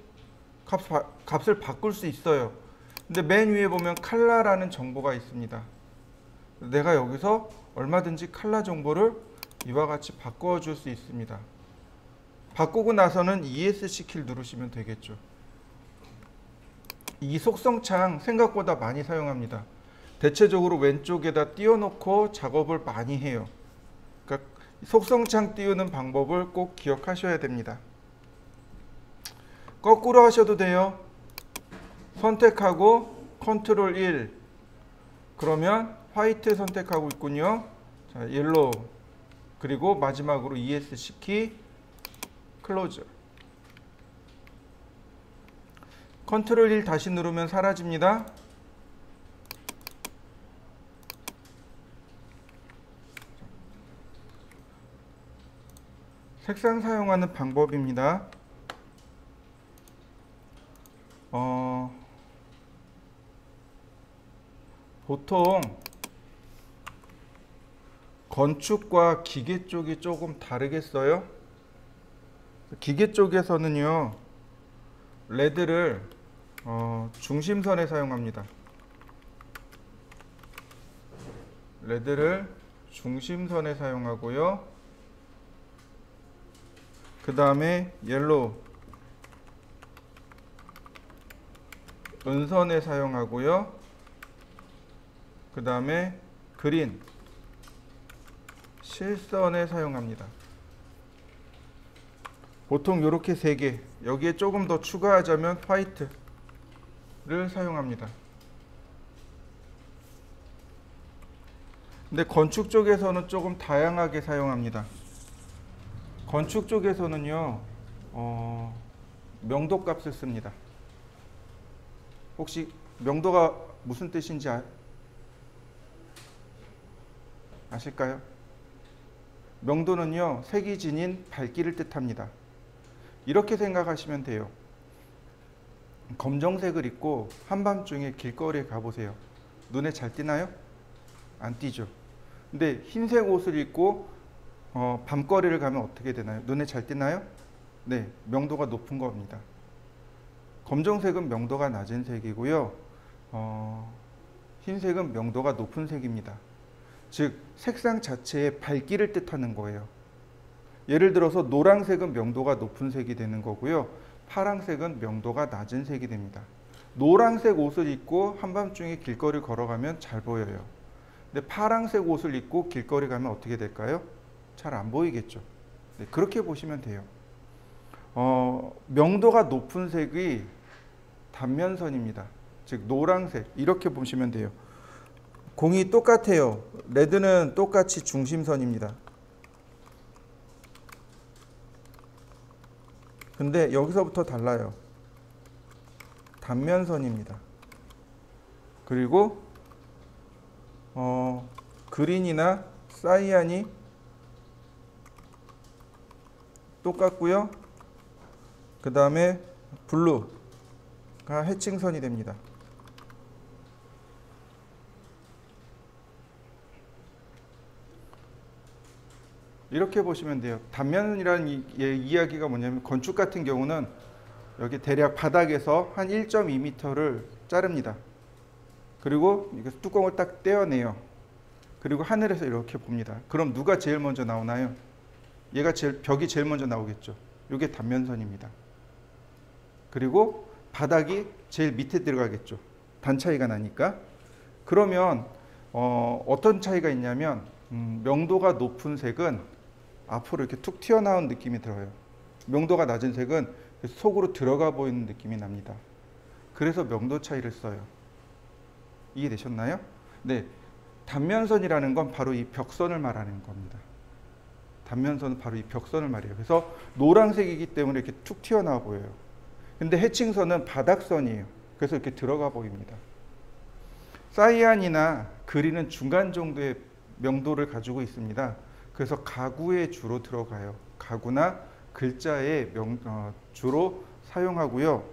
값을 바꿀 수 있어요. 근데 맨 위에 보면 칼라라는 정보가 있습니다. 내가 여기서 얼마든지 칼라 정보를 이와 같이 바꿔줄 수 있습니다. 바꾸고 나서는 ESC 키를 누르시면 되겠죠. 이 속성창 생각보다 많이 사용합니다. 대체적으로 왼쪽에다 띄워놓고 작업을 많이 해요. 그러니까 속성창 띄우는 방법을 꼭 기억하셔야 됩니다. 거꾸로 하셔도 돼요. 선택하고 컨트롤 1. 그러면 화이트 선택하고 있군요. 자, 옐로우. 그리고 마지막으로 ESC 키 클로즈. 컨트롤 1 다시 누르면 사라집니다. 색상 사용하는 방법입니다. 보통 건축과 기계 쪽이 조금 다르겠어요? 기계 쪽에서는요, 레드를 중심선에 사용합니다. 레드를 중심선에 사용하고요. 그 다음에 옐로우 은선에 사용하고요. 그 다음에 그린 실선에 사용합니다. 보통 이렇게 3개, 여기에 조금 더 추가하자면 화이트를 사용합니다. 근데 건축 쪽에서는 조금 다양하게 사용합니다. 건축 쪽에서는요, 명도 값을 씁니다. 혹시 명도가 무슨 뜻인지 아실까요? 명도는요, 색이 지닌 밝기를 뜻합니다. 이렇게 생각하시면 돼요. 검정색을 입고 한밤중에 길거리에 가보세요. 눈에 잘 띄나요? 안 띄죠. 근데 흰색 옷을 입고 밤거리를 가면 어떻게 되나요? 눈에 잘 띄나요? 네, 명도가 높은 겁니다. 검정색은 명도가 낮은 색이고요. 흰색은 명도가 높은 색입니다. 즉, 색상 자체의 밝기를 뜻하는 거예요. 예를 들어서 노란색은 명도가 높은 색이 되는 거고요. 파란색은 명도가 낮은 색이 됩니다. 노란색 옷을 입고 한밤중에 길거리를 걸어가면 잘 보여요. 근데 파란색 옷을 입고 길거리 가면 어떻게 될까요? 잘 안 보이겠죠. 네, 그렇게 보시면 돼요. 명도가 높은 색이 단면선입니다. 즉 노란색, 이렇게 보시면 돼요. 공이 똑같아요. 레드는 똑같이 중심선입니다. 근데 여기서부터 달라요. 단면선입니다. 그리고 그린이나 사이안이 똑같고요. 그 다음에 블루가 해칭선이 됩니다. 이렇게 보시면 돼요. 단면이라는 이야기가 뭐냐면 건축 같은 경우는 여기 대략 바닥에서 한 1.2m를 자릅니다. 그리고 이거 뚜껑을 딱 떼어내요. 그리고 하늘에서 이렇게 봅니다. 그럼 누가 제일 먼저 나오나요? 벽이 제일 먼저 나오겠죠. 이게 단면선입니다. 그리고 바닥이 제일 밑에 들어가겠죠. 단 차이가 나니까. 그러면 어떤 차이가 있냐면 명도가 높은 색은 앞으로 이렇게 툭 튀어나온 느낌이 들어요. 명도가 낮은 색은 속으로 들어가 보이는 느낌이 납니다. 그래서 명도 차이를 써요. 이해되셨나요? 네, 단면선이라는 건 바로 이 벽선을 말하는 겁니다. 단면선은 바로 이 벽선을 말해요. 그래서 노란색이기 때문에 이렇게 툭 튀어나와 보여요. 근데 해칭선은 바닥선이에요. 그래서 이렇게 들어가 보입니다. 사이안이나 그린은 중간 정도의 명도를 가지고 있습니다. 그래서 가구에 주로 들어가요. 가구나 글자에 주로 사용하고요.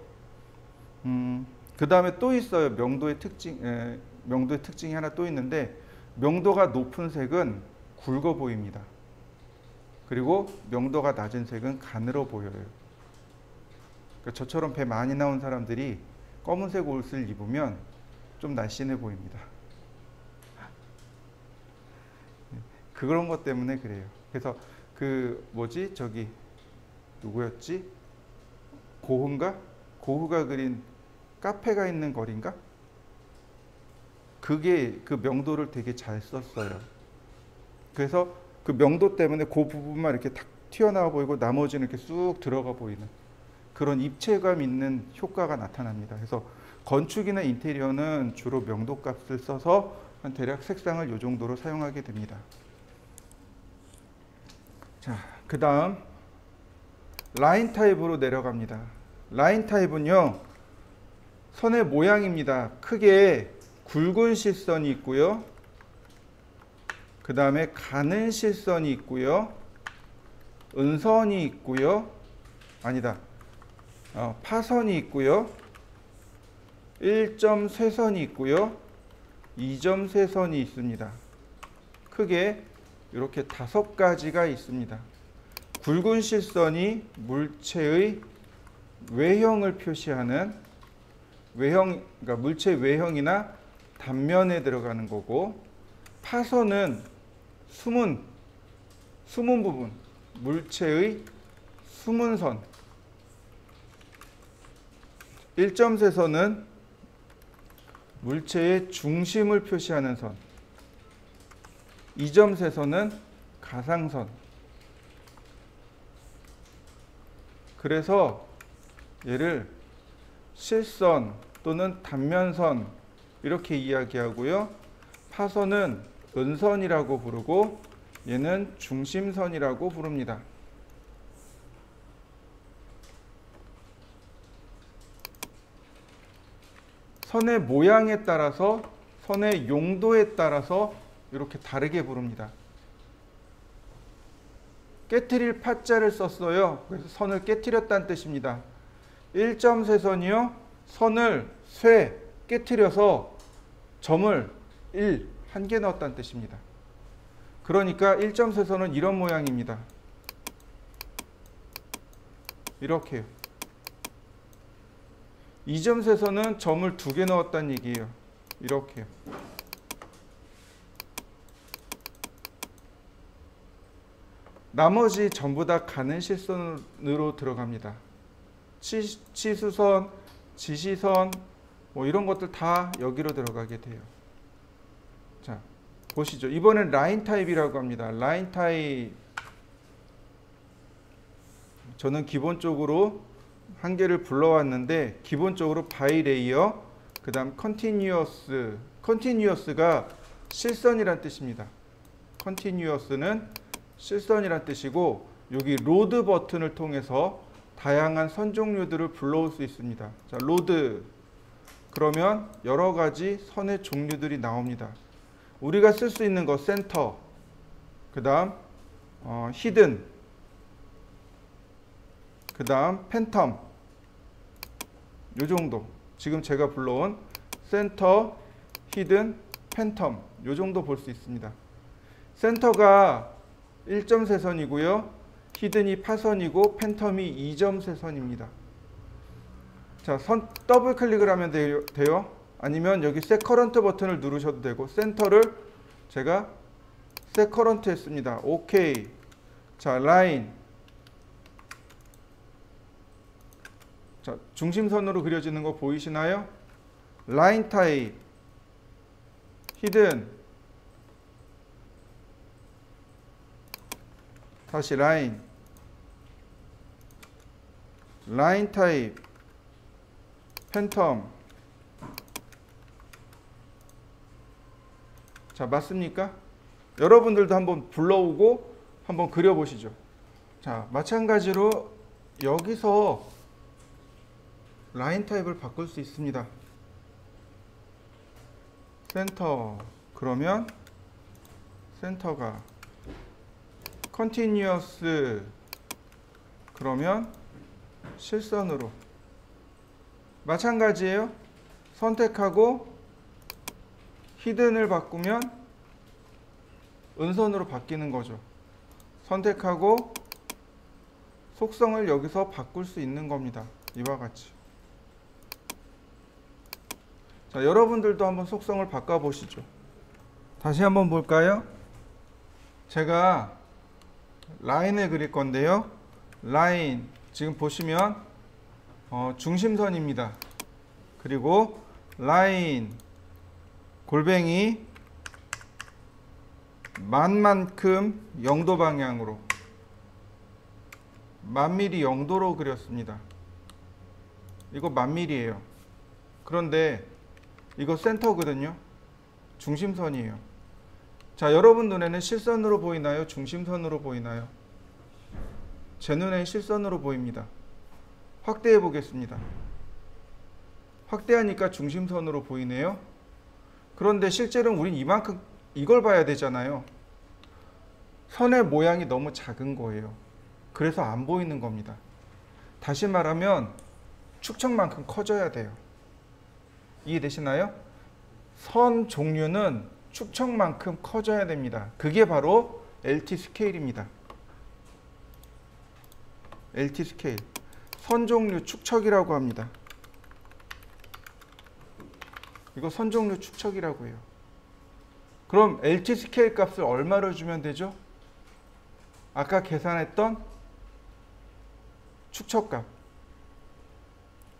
그 다음에 또 있어요. 명도의 특징이 하나 또 있는데, 명도가 높은 색은 굵어 보입니다. 그리고 명도가 낮은 색은 가늘어 보여요. 그러니까 저처럼 배 많이 나온 사람들이 검은색 옷을 입으면 좀 날씬해 보입니다. 그런 것 때문에 그래요. 그래서 저기 누구였지? 고흐가 그린 카페가 있는 거리인가? 그게 그 명도를 되게 잘 썼어요. 그래서 그 명도 때문에 그 부분만 이렇게 탁 튀어나와 보이고 나머지는 이렇게 쑥 들어가 보이는 그런 입체감 있는 효과가 나타납니다. 그래서 건축이나 인테리어는 주로 명도 값을 써서 한 대략 색상을 이 정도로 사용하게 됩니다. 자, 그 다음 라인 타입으로 내려갑니다. 라인 타입은요, 선의 모양입니다. 크게 굵은 실선이 있고요. 그 다음에 가는 실선이 있고요. 은선이 있고요. 파선이 있고요. 1점 쇄선이 있고요. 2점 쇄선이 있습니다. 크게 이렇게 5가지가 있습니다. 굵은 실선이 물체의 외형을 표시하는 그러니까 물체 외형이나 단면에 들어가는 거고, 파선은 숨은 부분, 물체의 숨은 선. 1점 쇄선은 물체의 중심을 표시하는 선. 2점 쇄선은 가상선. 그래서 얘를 실선 또는 단면선 이렇게 이야기하고요. 파선은 은선이라고 부르고 얘는 중심선이라고 부릅니다. 선의 모양에 따라서, 선의 용도에 따라서 이렇게 다르게 부릅니다. 깨트릴 파자를 썼어요. 그래서 선을 깨트렸다는 뜻입니다. 1점 쇄선이요, 선을 깨트려서 점을 1 개 넣었다는 뜻입니다. 그러니까 1점 쇄선은 이런 모양입니다. 이렇게요. 2점 쇄선은 점을 2개 넣었다는 얘기예요. 이렇게요. 나머지 전부 다 가는 실선으로 들어갑니다. 치수선, 지시선 이런 것들 다 여기로 들어가게 돼요. 자, 보시죠. 이번엔 라인 타입이라고 합니다. 라인 타입. 저는 기본적으로 한 개를 불러왔는데, 기본적으로 바이레이어, 그 다음 컨티뉴어스. 컨티뉴어스가 실선이란 뜻입니다. 컨티뉴어스는 실선이란 뜻이고, 여기 로드 버튼을 통해서 다양한 선 종류들을 불러올 수 있습니다. 자, 로드. 그러면 여러 가지 선의 종류들이 나옵니다. 우리가 쓸 수 있는 거 센터, 그 다음 히든, 그 다음 팬텀, 요 정도. 지금 제가 불러온 센터, 히든, 팬텀 요 정도 볼 수 있습니다. 센터가 1점 세선이고요. 히든이 파선이고 팬텀이 2점 세선입니다. 자, 더블 클릭을 하면 돼요. 아니면 여기 셋 커런트 버튼을 누르셔도 되고 센터를 제가 셋 커런트 했습니다. 오케이. 자, 라인. 자, 중심선으로 그려지는 거 보이시나요? 라인 타입. 히든. 다시 라인. 라인 타입. 팬텀. 자, 맞습니까? 여러분들도 한번 불러오고 한번 그려보시죠. 자, 마찬가지로 여기서 라인 타입을 바꿀 수 있습니다. 센터. 그러면 센터가 컨티뉴어스. 그러면 실선으로. 마찬가지예요. 선택하고 히든을 바꾸면 은선으로 바뀌는 거죠. 선택하고 속성을 여기서 바꿀 수 있는 겁니다. 이와 같이. 자, 여러분들도 한번 속성을 바꿔 보시죠. 다시 한번 볼까요? 제가 라인을 그릴 건데요. 라인 지금 보시면 중심선입니다. 그리고 라인 골뱅이 만만큼 0도 방향으로 만미리 0도로 그렸습니다. 이거 만미리예요. 그런데 이거 센터거든요. 중심선이에요. 자, 여러분 눈에는 실선으로 보이나요? 중심선으로 보이나요? 제 눈에는 실선으로 보입니다. 확대해 보겠습니다. 확대하니까 중심선으로 보이네요. 그런데 실제로는 우린 이만큼 이걸 봐야 되잖아요. 선의 모양이 너무 작은 거예요. 그래서 안 보이는 겁니다. 다시 말하면 축척만큼 커져야 돼요. 이해되시나요? 선 종류는 축척만큼 커져야 됩니다. 그게 바로 LT 스케일입니다. LT 스케일. 선 종류 축척이라고 합니다. 이거 선 종류 축척이라고 해요. 그럼 LT 스케일 값을 얼마로 주면 되죠? 아까 계산했던 축척값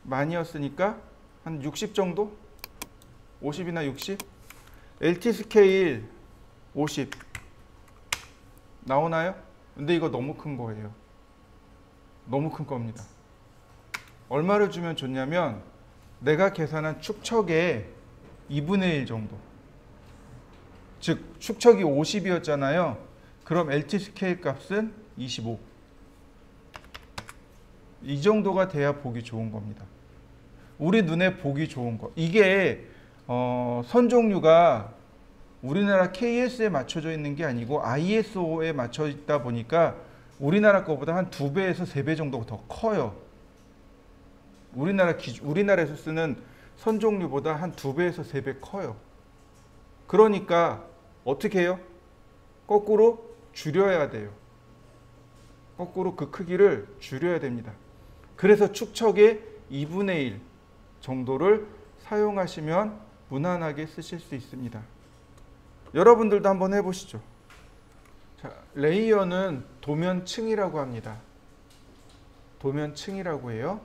만이었으니까 한 60 정도? 50이나 60? LT 스케일 50 나오나요? 근데 이거 너무 큰 거예요. 너무 큰 겁니다. 얼마를 주면 좋냐면 내가 계산한 축척의 2분의 1 정도. 즉 축척이 50이었잖아요. 그럼 LT 스케일 값은 25. 이 정도가 돼야 보기 좋은 겁니다. 우리 눈에 보기 좋은 거. 이게 선 종류가 우리나라 KS에 맞춰져 있는 게 아니고 ISO에 맞춰 있다 보니까 우리나라 거보다 한 2배에서 3배 정도 더 커요. 우리나라에서 쓰는 선 종류보다 한 2배에서 3배 커요. 그러니까 어떻게 해요? 거꾸로 줄여야 돼요. 거꾸로 그 크기를 줄여야 됩니다. 그래서 축척의 2분의 1 정도를 사용하시면 무난하게 쓰실 수 있습니다. 여러분들도 한번 해보시죠. 자, 레이어는 도면층이라고 합니다. 도면층이라고 해요.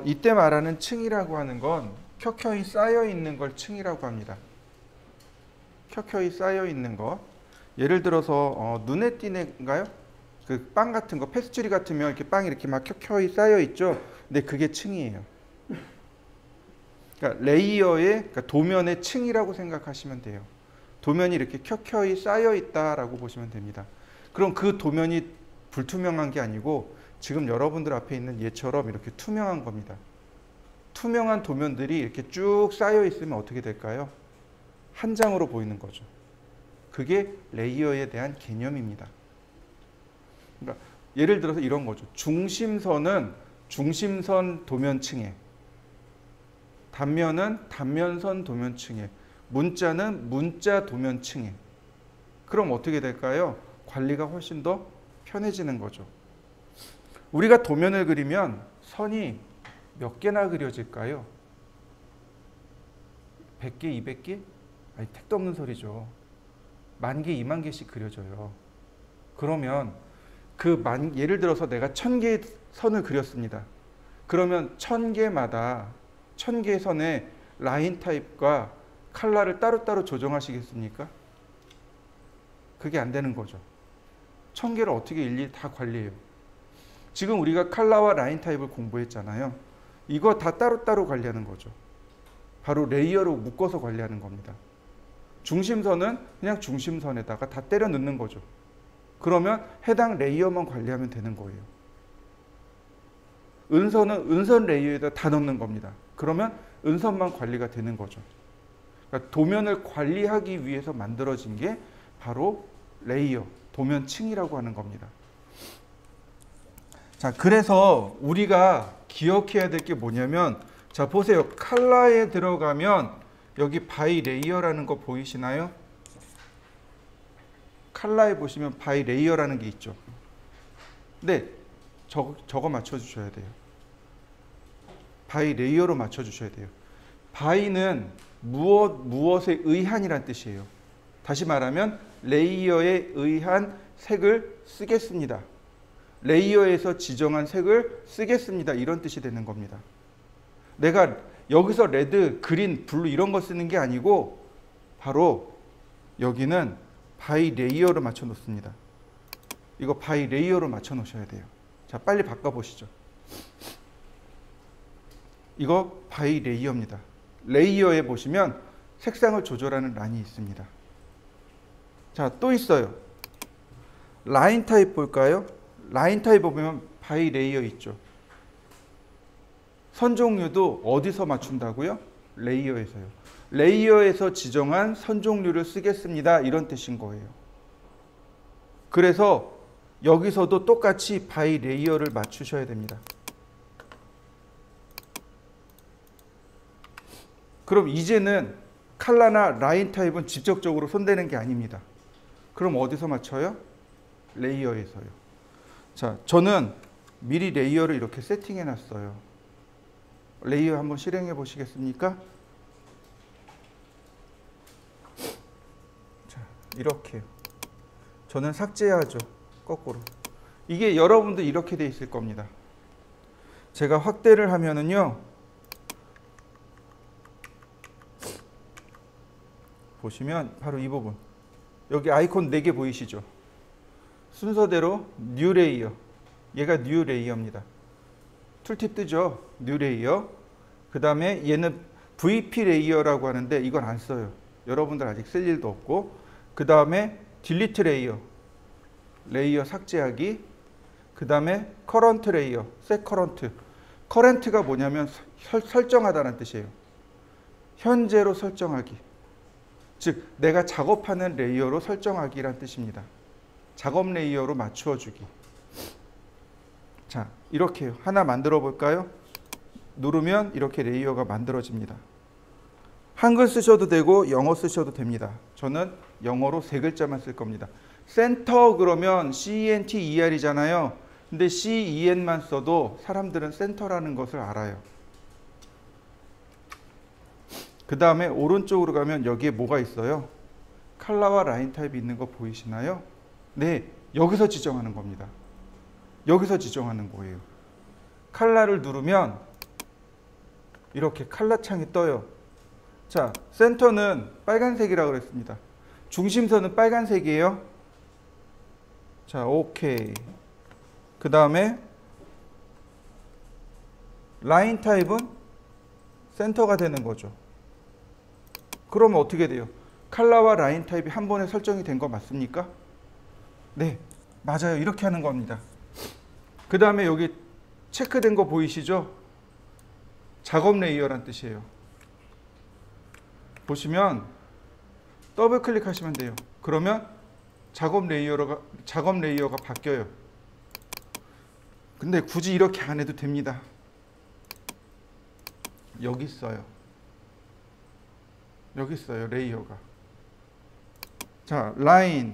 이때 말하는 층이라고 하는 건 켜켜이 쌓여 있는 걸 층이라고 합니다. 켜켜이 쌓여 있는 것. 예를 들어서 눈에 띄는가요? 그 빵 같은 거, 페스츄리 같으면 이렇게 빵이 이렇게 막 켜켜이 쌓여 있죠. 근데 그게 층이에요. 그러니까 레이어의 그러니까 도면의 층이라고 생각하시면 돼요. 도면이 이렇게 켜켜이 쌓여 있다라고 보시면 됩니다. 그럼 그 도면이 불투명한 게 아니고 지금 여러분들 앞에 있는 얘처럼 이렇게 투명한 겁니다. 투명한 도면들이 이렇게 쭉 쌓여 있으면 어떻게 될까요? 한 장으로 보이는 거죠. 그게 레이어에 대한 개념입니다. 그러니까 예를 들어서 이런 거죠. 중심선은 중심선 도면층에, 단면은 단면선 도면층에, 문자는 문자 도면층에. 그럼 어떻게 될까요? 관리가 훨씬 더 편해지는 거죠. 우리가 도면을 그리면 선이 몇 개나 그려질까요? 100개, 200개? 아니, 택도 없는 소리죠. 10,000개, 20,000개씩 그려져요. 그러면 예를 들어서 내가 1000개의 선을 그렸습니다. 그러면 1000개마다 1000개의 선의 라인 타입과 컬러를 따로따로 조정하시겠습니까? 그게 안 되는 거죠. 1000개를 어떻게 일일이 다 관리해요? 지금 우리가 컬러와 라인 타입을 공부했잖아요. 이거 다 따로따로 관리하는 거죠. 바로 레이어로 묶어서 관리하는 겁니다. 중심선은 그냥 중심선에다가 다 때려 넣는 거죠. 그러면 해당 레이어만 관리하면 되는 거예요. 은선은 은선 레이어에다 다 넣는 겁니다. 그러면 은선만 관리가 되는 거죠. 그러니까 도면을 관리하기 위해서 만들어진 게 바로 레이어, 도면층이라고 하는 겁니다. 자, 그래서 우리가 기억해야 될 게 뭐냐면, 자, 보세요. 컬러에 들어가면 여기 바이 레이어라는 거 보이시나요? 컬러에 보시면 바이 레이어라는 게 있죠. 네, 저거 맞춰주셔야 돼요. 바이 레이어로 맞춰주셔야 돼요. 바이는 무엇에 의한이란 뜻이에요. 다시 말하면 레이어에 의한 색을 쓰겠습니다. 레이어에서 지정한 색을 쓰겠습니다. 이런 뜻이 되는 겁니다. 내가 여기서 레드, 그린, 블루 이런 거 쓰는 게 아니고 바로 여기는 바이 레이어로 맞춰 놓습니다. 이거 바이 레이어로 맞춰 놓으셔야 돼요. 자, 빨리 바꿔보시죠. 이거 바이 레이어입니다. 레이어에 보시면 색상을 조절하는 란이 있습니다. 자, 또 있어요. 라인 타입 볼까요? 라인 타입 보면 바이 레이어 있죠. 선 종류도 어디서 맞춘다고요? 레이어에서요. 레이어에서 지정한 선 종류를 쓰겠습니다. 이런 뜻인 거예요. 그래서 여기서도 똑같이 바이 레이어를 맞추셔야 됩니다. 그럼 이제는 컬러나 라인 타입은 직접적으로 손대는 게 아닙니다. 그럼 어디서 맞춰요? 레이어에서요. 자, 저는 미리 레이어를 이렇게 세팅해 놨어요. 레이어 한번 실행해 보시겠습니까? 자, 이렇게요. 저는 삭제하죠. 거꾸로. 이게 여러분도 이렇게 돼 있을 겁니다. 제가 확대를 하면은요. 보시면 바로 이 부분. 여기 아이콘 4개 보이시죠? 순서대로 뉴 레이어. 얘가 뉴 레이어입니다. 툴팁 뜨죠? 뉴 레이어. 그 다음에 얘는 VP 레이어라고 하는데 이건 안 써요. 여러분들 아직 쓸 일도 없고. 그 다음에 딜리트 레이어. 레이어 삭제하기. 그 다음에 커런트 레이어. 셋 커런트. 커런트가 뭐냐면 설정하다는 뜻이에요. 현재로 설정하기. 즉 내가 작업하는 레이어로 설정하기란 뜻입니다. 작업 레이어로 맞추어 주기. 자, 이렇게 하나 만들어 볼까요? 누르면 이렇게 레이어가 만들어집니다. 한글 쓰셔도 되고 영어 쓰셔도 됩니다. 저는 영어로 3글자만 쓸 겁니다. 센터 그러면 CENTER이잖아요. 근데 CEN만 써도 사람들은 센터라는 것을 알아요. 그 다음에 오른쪽으로 가면 여기에 뭐가 있어요? 컬러와 라인 타입이 있는 거 보이시나요? 네, 여기서 지정하는 겁니다. 여기서 지정하는 거예요. 컬러를 누르면 이렇게 컬러 창이 떠요. 자, 센터는 빨간색이라고 그랬습니다. 중심선은 빨간색이에요. 자, 오케이. 그 다음에 라인 타입은 센터가 되는 거죠. 그러면 어떻게 돼요? 컬러와 라인 타입이 한 번에 설정이 된 거 맞습니까? 네, 맞아요. 이렇게 하는 겁니다. 그 다음에 여기 체크된 거 보이시죠? 작업 레이어란 뜻이에요. 보시면 더블 클릭하시면 돼요. 그러면 작업 레이어가 바뀌어요. 근데 굳이 이렇게 안 해도 됩니다. 여기 있어요. 여기 있어요, 레이어가. 자, 라인.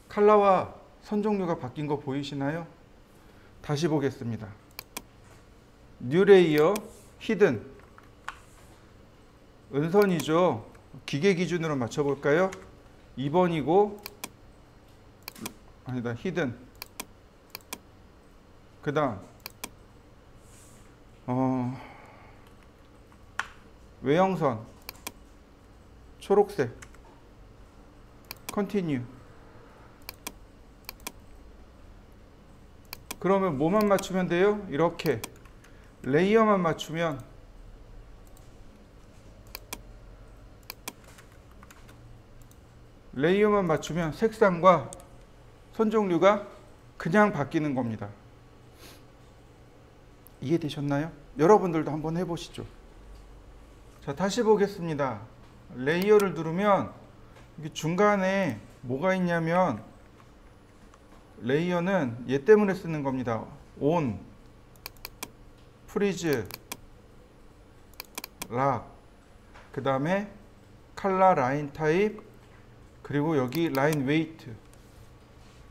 컬러와 선 종류가 바뀐 거 보이시나요? 다시 보겠습니다. 뉴 레이어, 히든. 은선이죠. 기계 기준으로 맞춰볼까요? 2번이고, 아니다, 히든. 그 다음, 외형선, 초록색, 컨티뉴. 그러면 뭐만 맞추면 돼요? 이렇게 레이어만 맞추면 색상과 선 종류가 그냥 바뀌는 겁니다. 이해되셨나요? 여러분들도 한번 해보시죠. 자, 다시 보겠습니다. 레이어를 누르면 중간에 뭐가 있냐면 레이어는 얘 때문에 쓰는 겁니다. 온, 프리즈, 락, 그 다음에 컬러 라인 타입, 그리고 여기 라인 웨이트.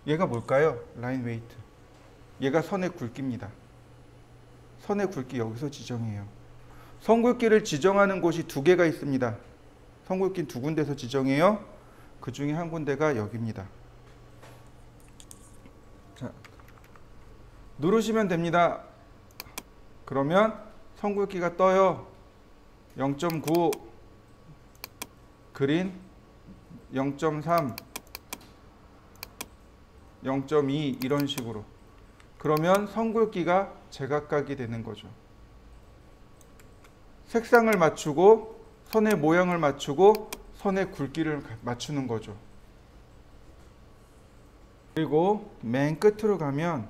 얘가 뭘까요? 라인 웨이트. 얘가 선의 굵기입니다. 선의 굵기 여기서 지정해요. 선 굵기를 지정하는 곳이 두 개가 있습니다. 선 굵기는 두 군데서 지정해요. 그 중에 한 군데가 여기입니다. 자, 누르시면 됩니다. 그러면 선 굵기가 떠요. 0.9, 그린 0.3, 0.2 이런 식으로. 그러면 선 굵기가 제각각이 되는 거죠. 색상을 맞추고 선의 모양을 맞추고 선의 굵기를 맞추는 거죠. 그리고 맨 끝으로 가면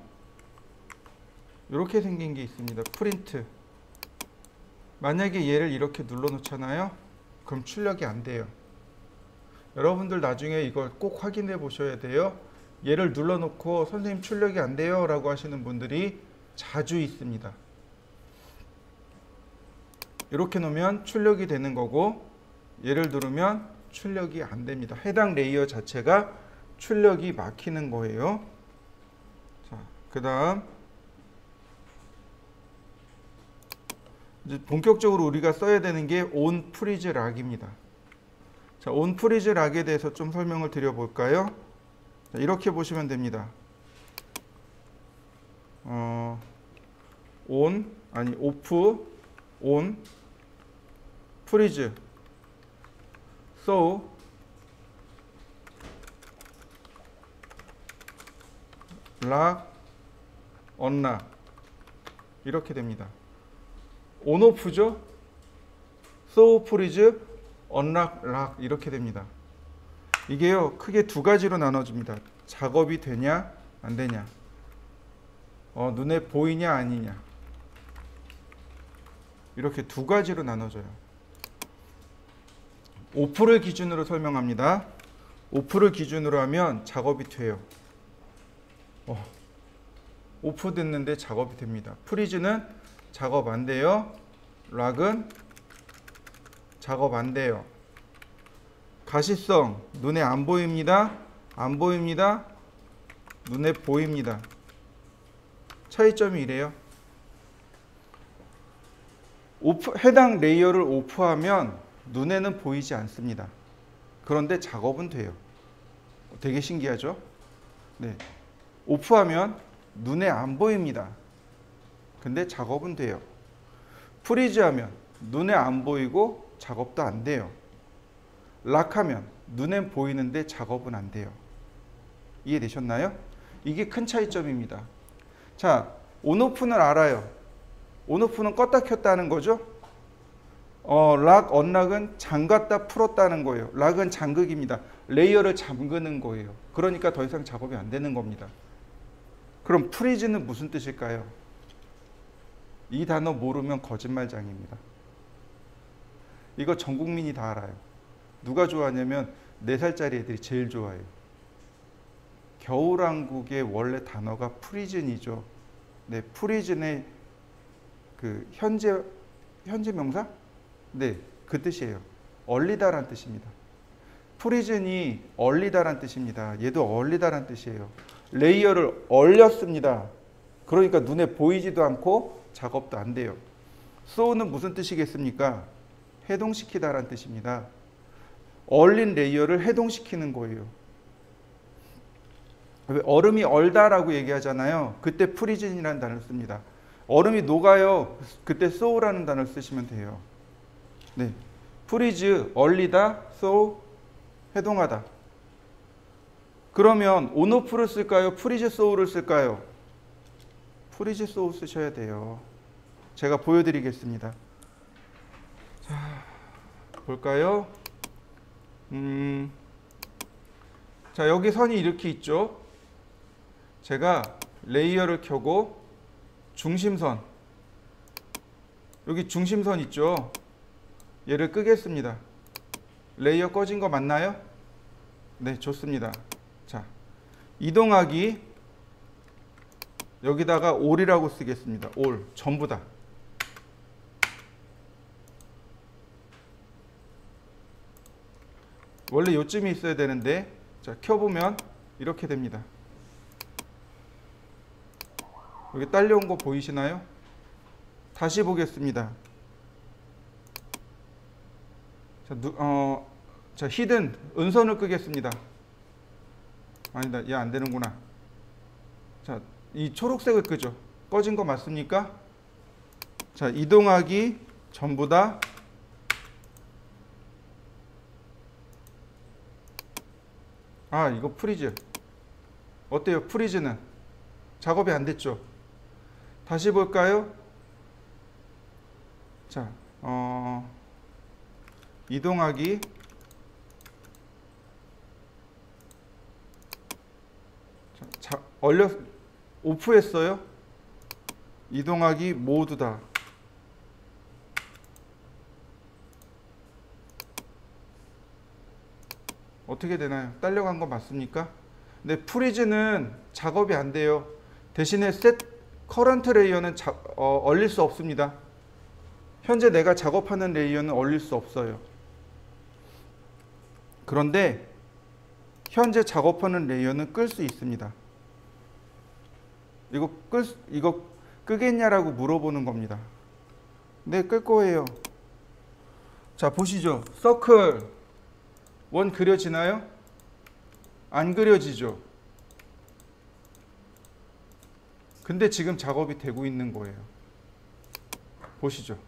이렇게 생긴 게 있습니다. 프린트. 만약에 얘를 이렇게 눌러 놓잖아요. 그럼 출력이 안 돼요. 여러분들 나중에 이걸 꼭 확인해 보셔야 돼요. 얘를 눌러 놓고 선생님 출력이 안 돼요 라고 하시는 분들이 자주 있습니다. 이렇게 놓으면 출력이 되는 거고, 얘를 누르면 출력이 안 됩니다. 해당 레이어 자체가 출력이 막히는 거예요. 자, 그 다음 이제 본격적으로 우리가 써야 되는 게 온 프리즈 락입니다. 자, 온 프리즈 락에 대해서 좀 설명을 드려볼까요? 자, 이렇게 보시면 됩니다. 오프, 온, 프리즈, so, 락, 언락 이렇게 됩니다. 온오프죠? so, 프리즈, 언락, 락 이렇게 됩니다. 이게요 크게 두 가지로 나눠집니다. 작업이 되냐 안 되냐, 눈에 보이냐 아니냐, 이렇게 두 가지로 나눠져요. 오프를 기준으로 설명합니다. 오프를 기준으로 하면 작업이 돼요. 오프 됐는데 작업이 됩니다. 프리즈는 작업 안 돼요. 락은 작업 안 돼요. 가시성 눈에 안 보입니다. 안 보입니다. 눈에 보입니다. 차이점이 이래요. 해당 레이어를 오프하면 눈에는 보이지 않습니다. 그런데 작업은 돼요. 되게 신기하죠? 네. 오프하면 눈에 안 보입니다. 근데 작업은 돼요. 프리즈하면 눈에 안 보이고 작업도 안 돼요. 락하면 눈엔 보이는데 작업은 안 돼요. 이해되셨나요? 이게 큰 차이점입니다. 자, 온오프는 알아요. 온오프는 껐다 켰다 하는 거죠. 락, 언락은 잠갔다 풀었다는 거예요. 락은 잠그기입니다. 레이어를 잠그는 거예요. 그러니까 더 이상 작업이 안 되는 겁니다. 그럼 프리즈는 무슨 뜻일까요? 이 단어 모르면 거짓말장입니다. 이거 전 국민이 다 알아요. 누가 좋아하냐면 4살짜리 애들이 제일 좋아해요. 겨울왕국의 원래 단어가 프리즌이죠. 네, 프리즌의 그 현재 명사? 네, 그 뜻이에요. 얼리다란 뜻입니다. 프리즌이 얼리다란 뜻입니다. 얘도 얼리다란 뜻이에요. 레이어를 얼렸습니다. 그러니까 눈에 보이지도 않고 작업도 안 돼요. sow는 무슨 뜻이겠습니까? 해동시키다란 뜻입니다. 얼린 레이어를 해동시키는 거예요. 얼음이 얼다라고 얘기하잖아요. 그때 프리즌이라는 단어를 씁니다. 얼음이 녹아요. 그때 sow라는 단어를 쓰시면 돼요. 네, 프리즈, 얼리다, sow, 해동하다. 그러면 온오프를 쓸까요? 프리즈 sow를 쓸까요? 프리즈 sow 쓰셔야 돼요. 제가 보여드리겠습니다. 자, 볼까요? 자, 여기 선이 이렇게 있죠. 제가 레이어를 켜고 중심선, 여기 중심선 있죠. 얘를 끄겠습니다. 레이어 꺼진 거 맞나요? 네, 좋습니다. 자, 이동하기, 여기다가 all이라고 쓰겠습니다. all, 전부 다. 원래 요쯤이 있어야 되는데, 자, 켜보면 이렇게 됩니다. 여기 딸려온 거 보이시나요? 다시 보겠습니다. 자, 히든, 은선을 끄겠습니다. 아니다, 얘 안 되는구나. 자, 이 초록색을 끄죠. 꺼진 거 맞습니까? 자, 이동하기, 전부 다. 아, 이거 프리즈. 어때요? 프리즈는 작업이 안 됐죠? 다시 볼까요? 자, 이동하기, 자, 오프했어요. 이동하기 모두 다. 어떻게 되나요? 딸려간 거 맞습니까? 근데 프리즈는 작업이 안 돼요. 대신에 set current 레이어는 얼릴 수 없습니다. 현재 내가 작업하는 레이어는 얼릴 수 없어요. 그런데 현재 작업하는 레이어는 끌 수 있습니다. 이거 끄겠냐라고 물어보는 겁니다. 네, 끌 거예요. 자, 보시죠. 서클 원 그려지나요? 안 그려지죠. 근데 지금 작업이 되고 있는 거예요. 보시죠.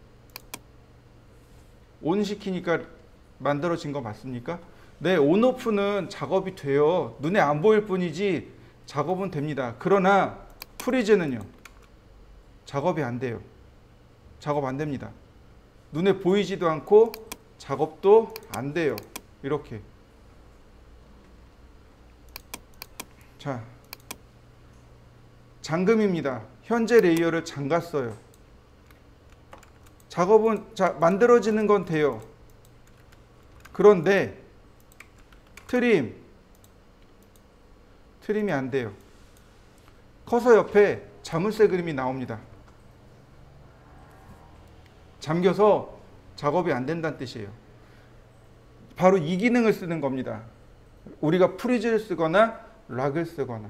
온 시키니까 만들어진 거 맞습니까? 네, 온오프는 작업이 돼요. 눈에 안 보일 뿐이지 작업은 됩니다. 그러나 프리즈는요, 작업이 안 돼요. 작업 안 됩니다. 눈에 보이지도 않고 작업도 안 돼요. 이렇게. 자, 잠금입니다. 현재 레이어를 잠갔어요. 작업은, 자, 만들어지는 건 돼요. 그런데 트림이 안 돼요. 커서 옆에 자물쇠 그림이 나옵니다. 잠겨서 작업이 안 된다는 뜻이에요. 바로 이 기능을 쓰는 겁니다. 우리가 프리즈를 쓰거나 락을 쓰거나.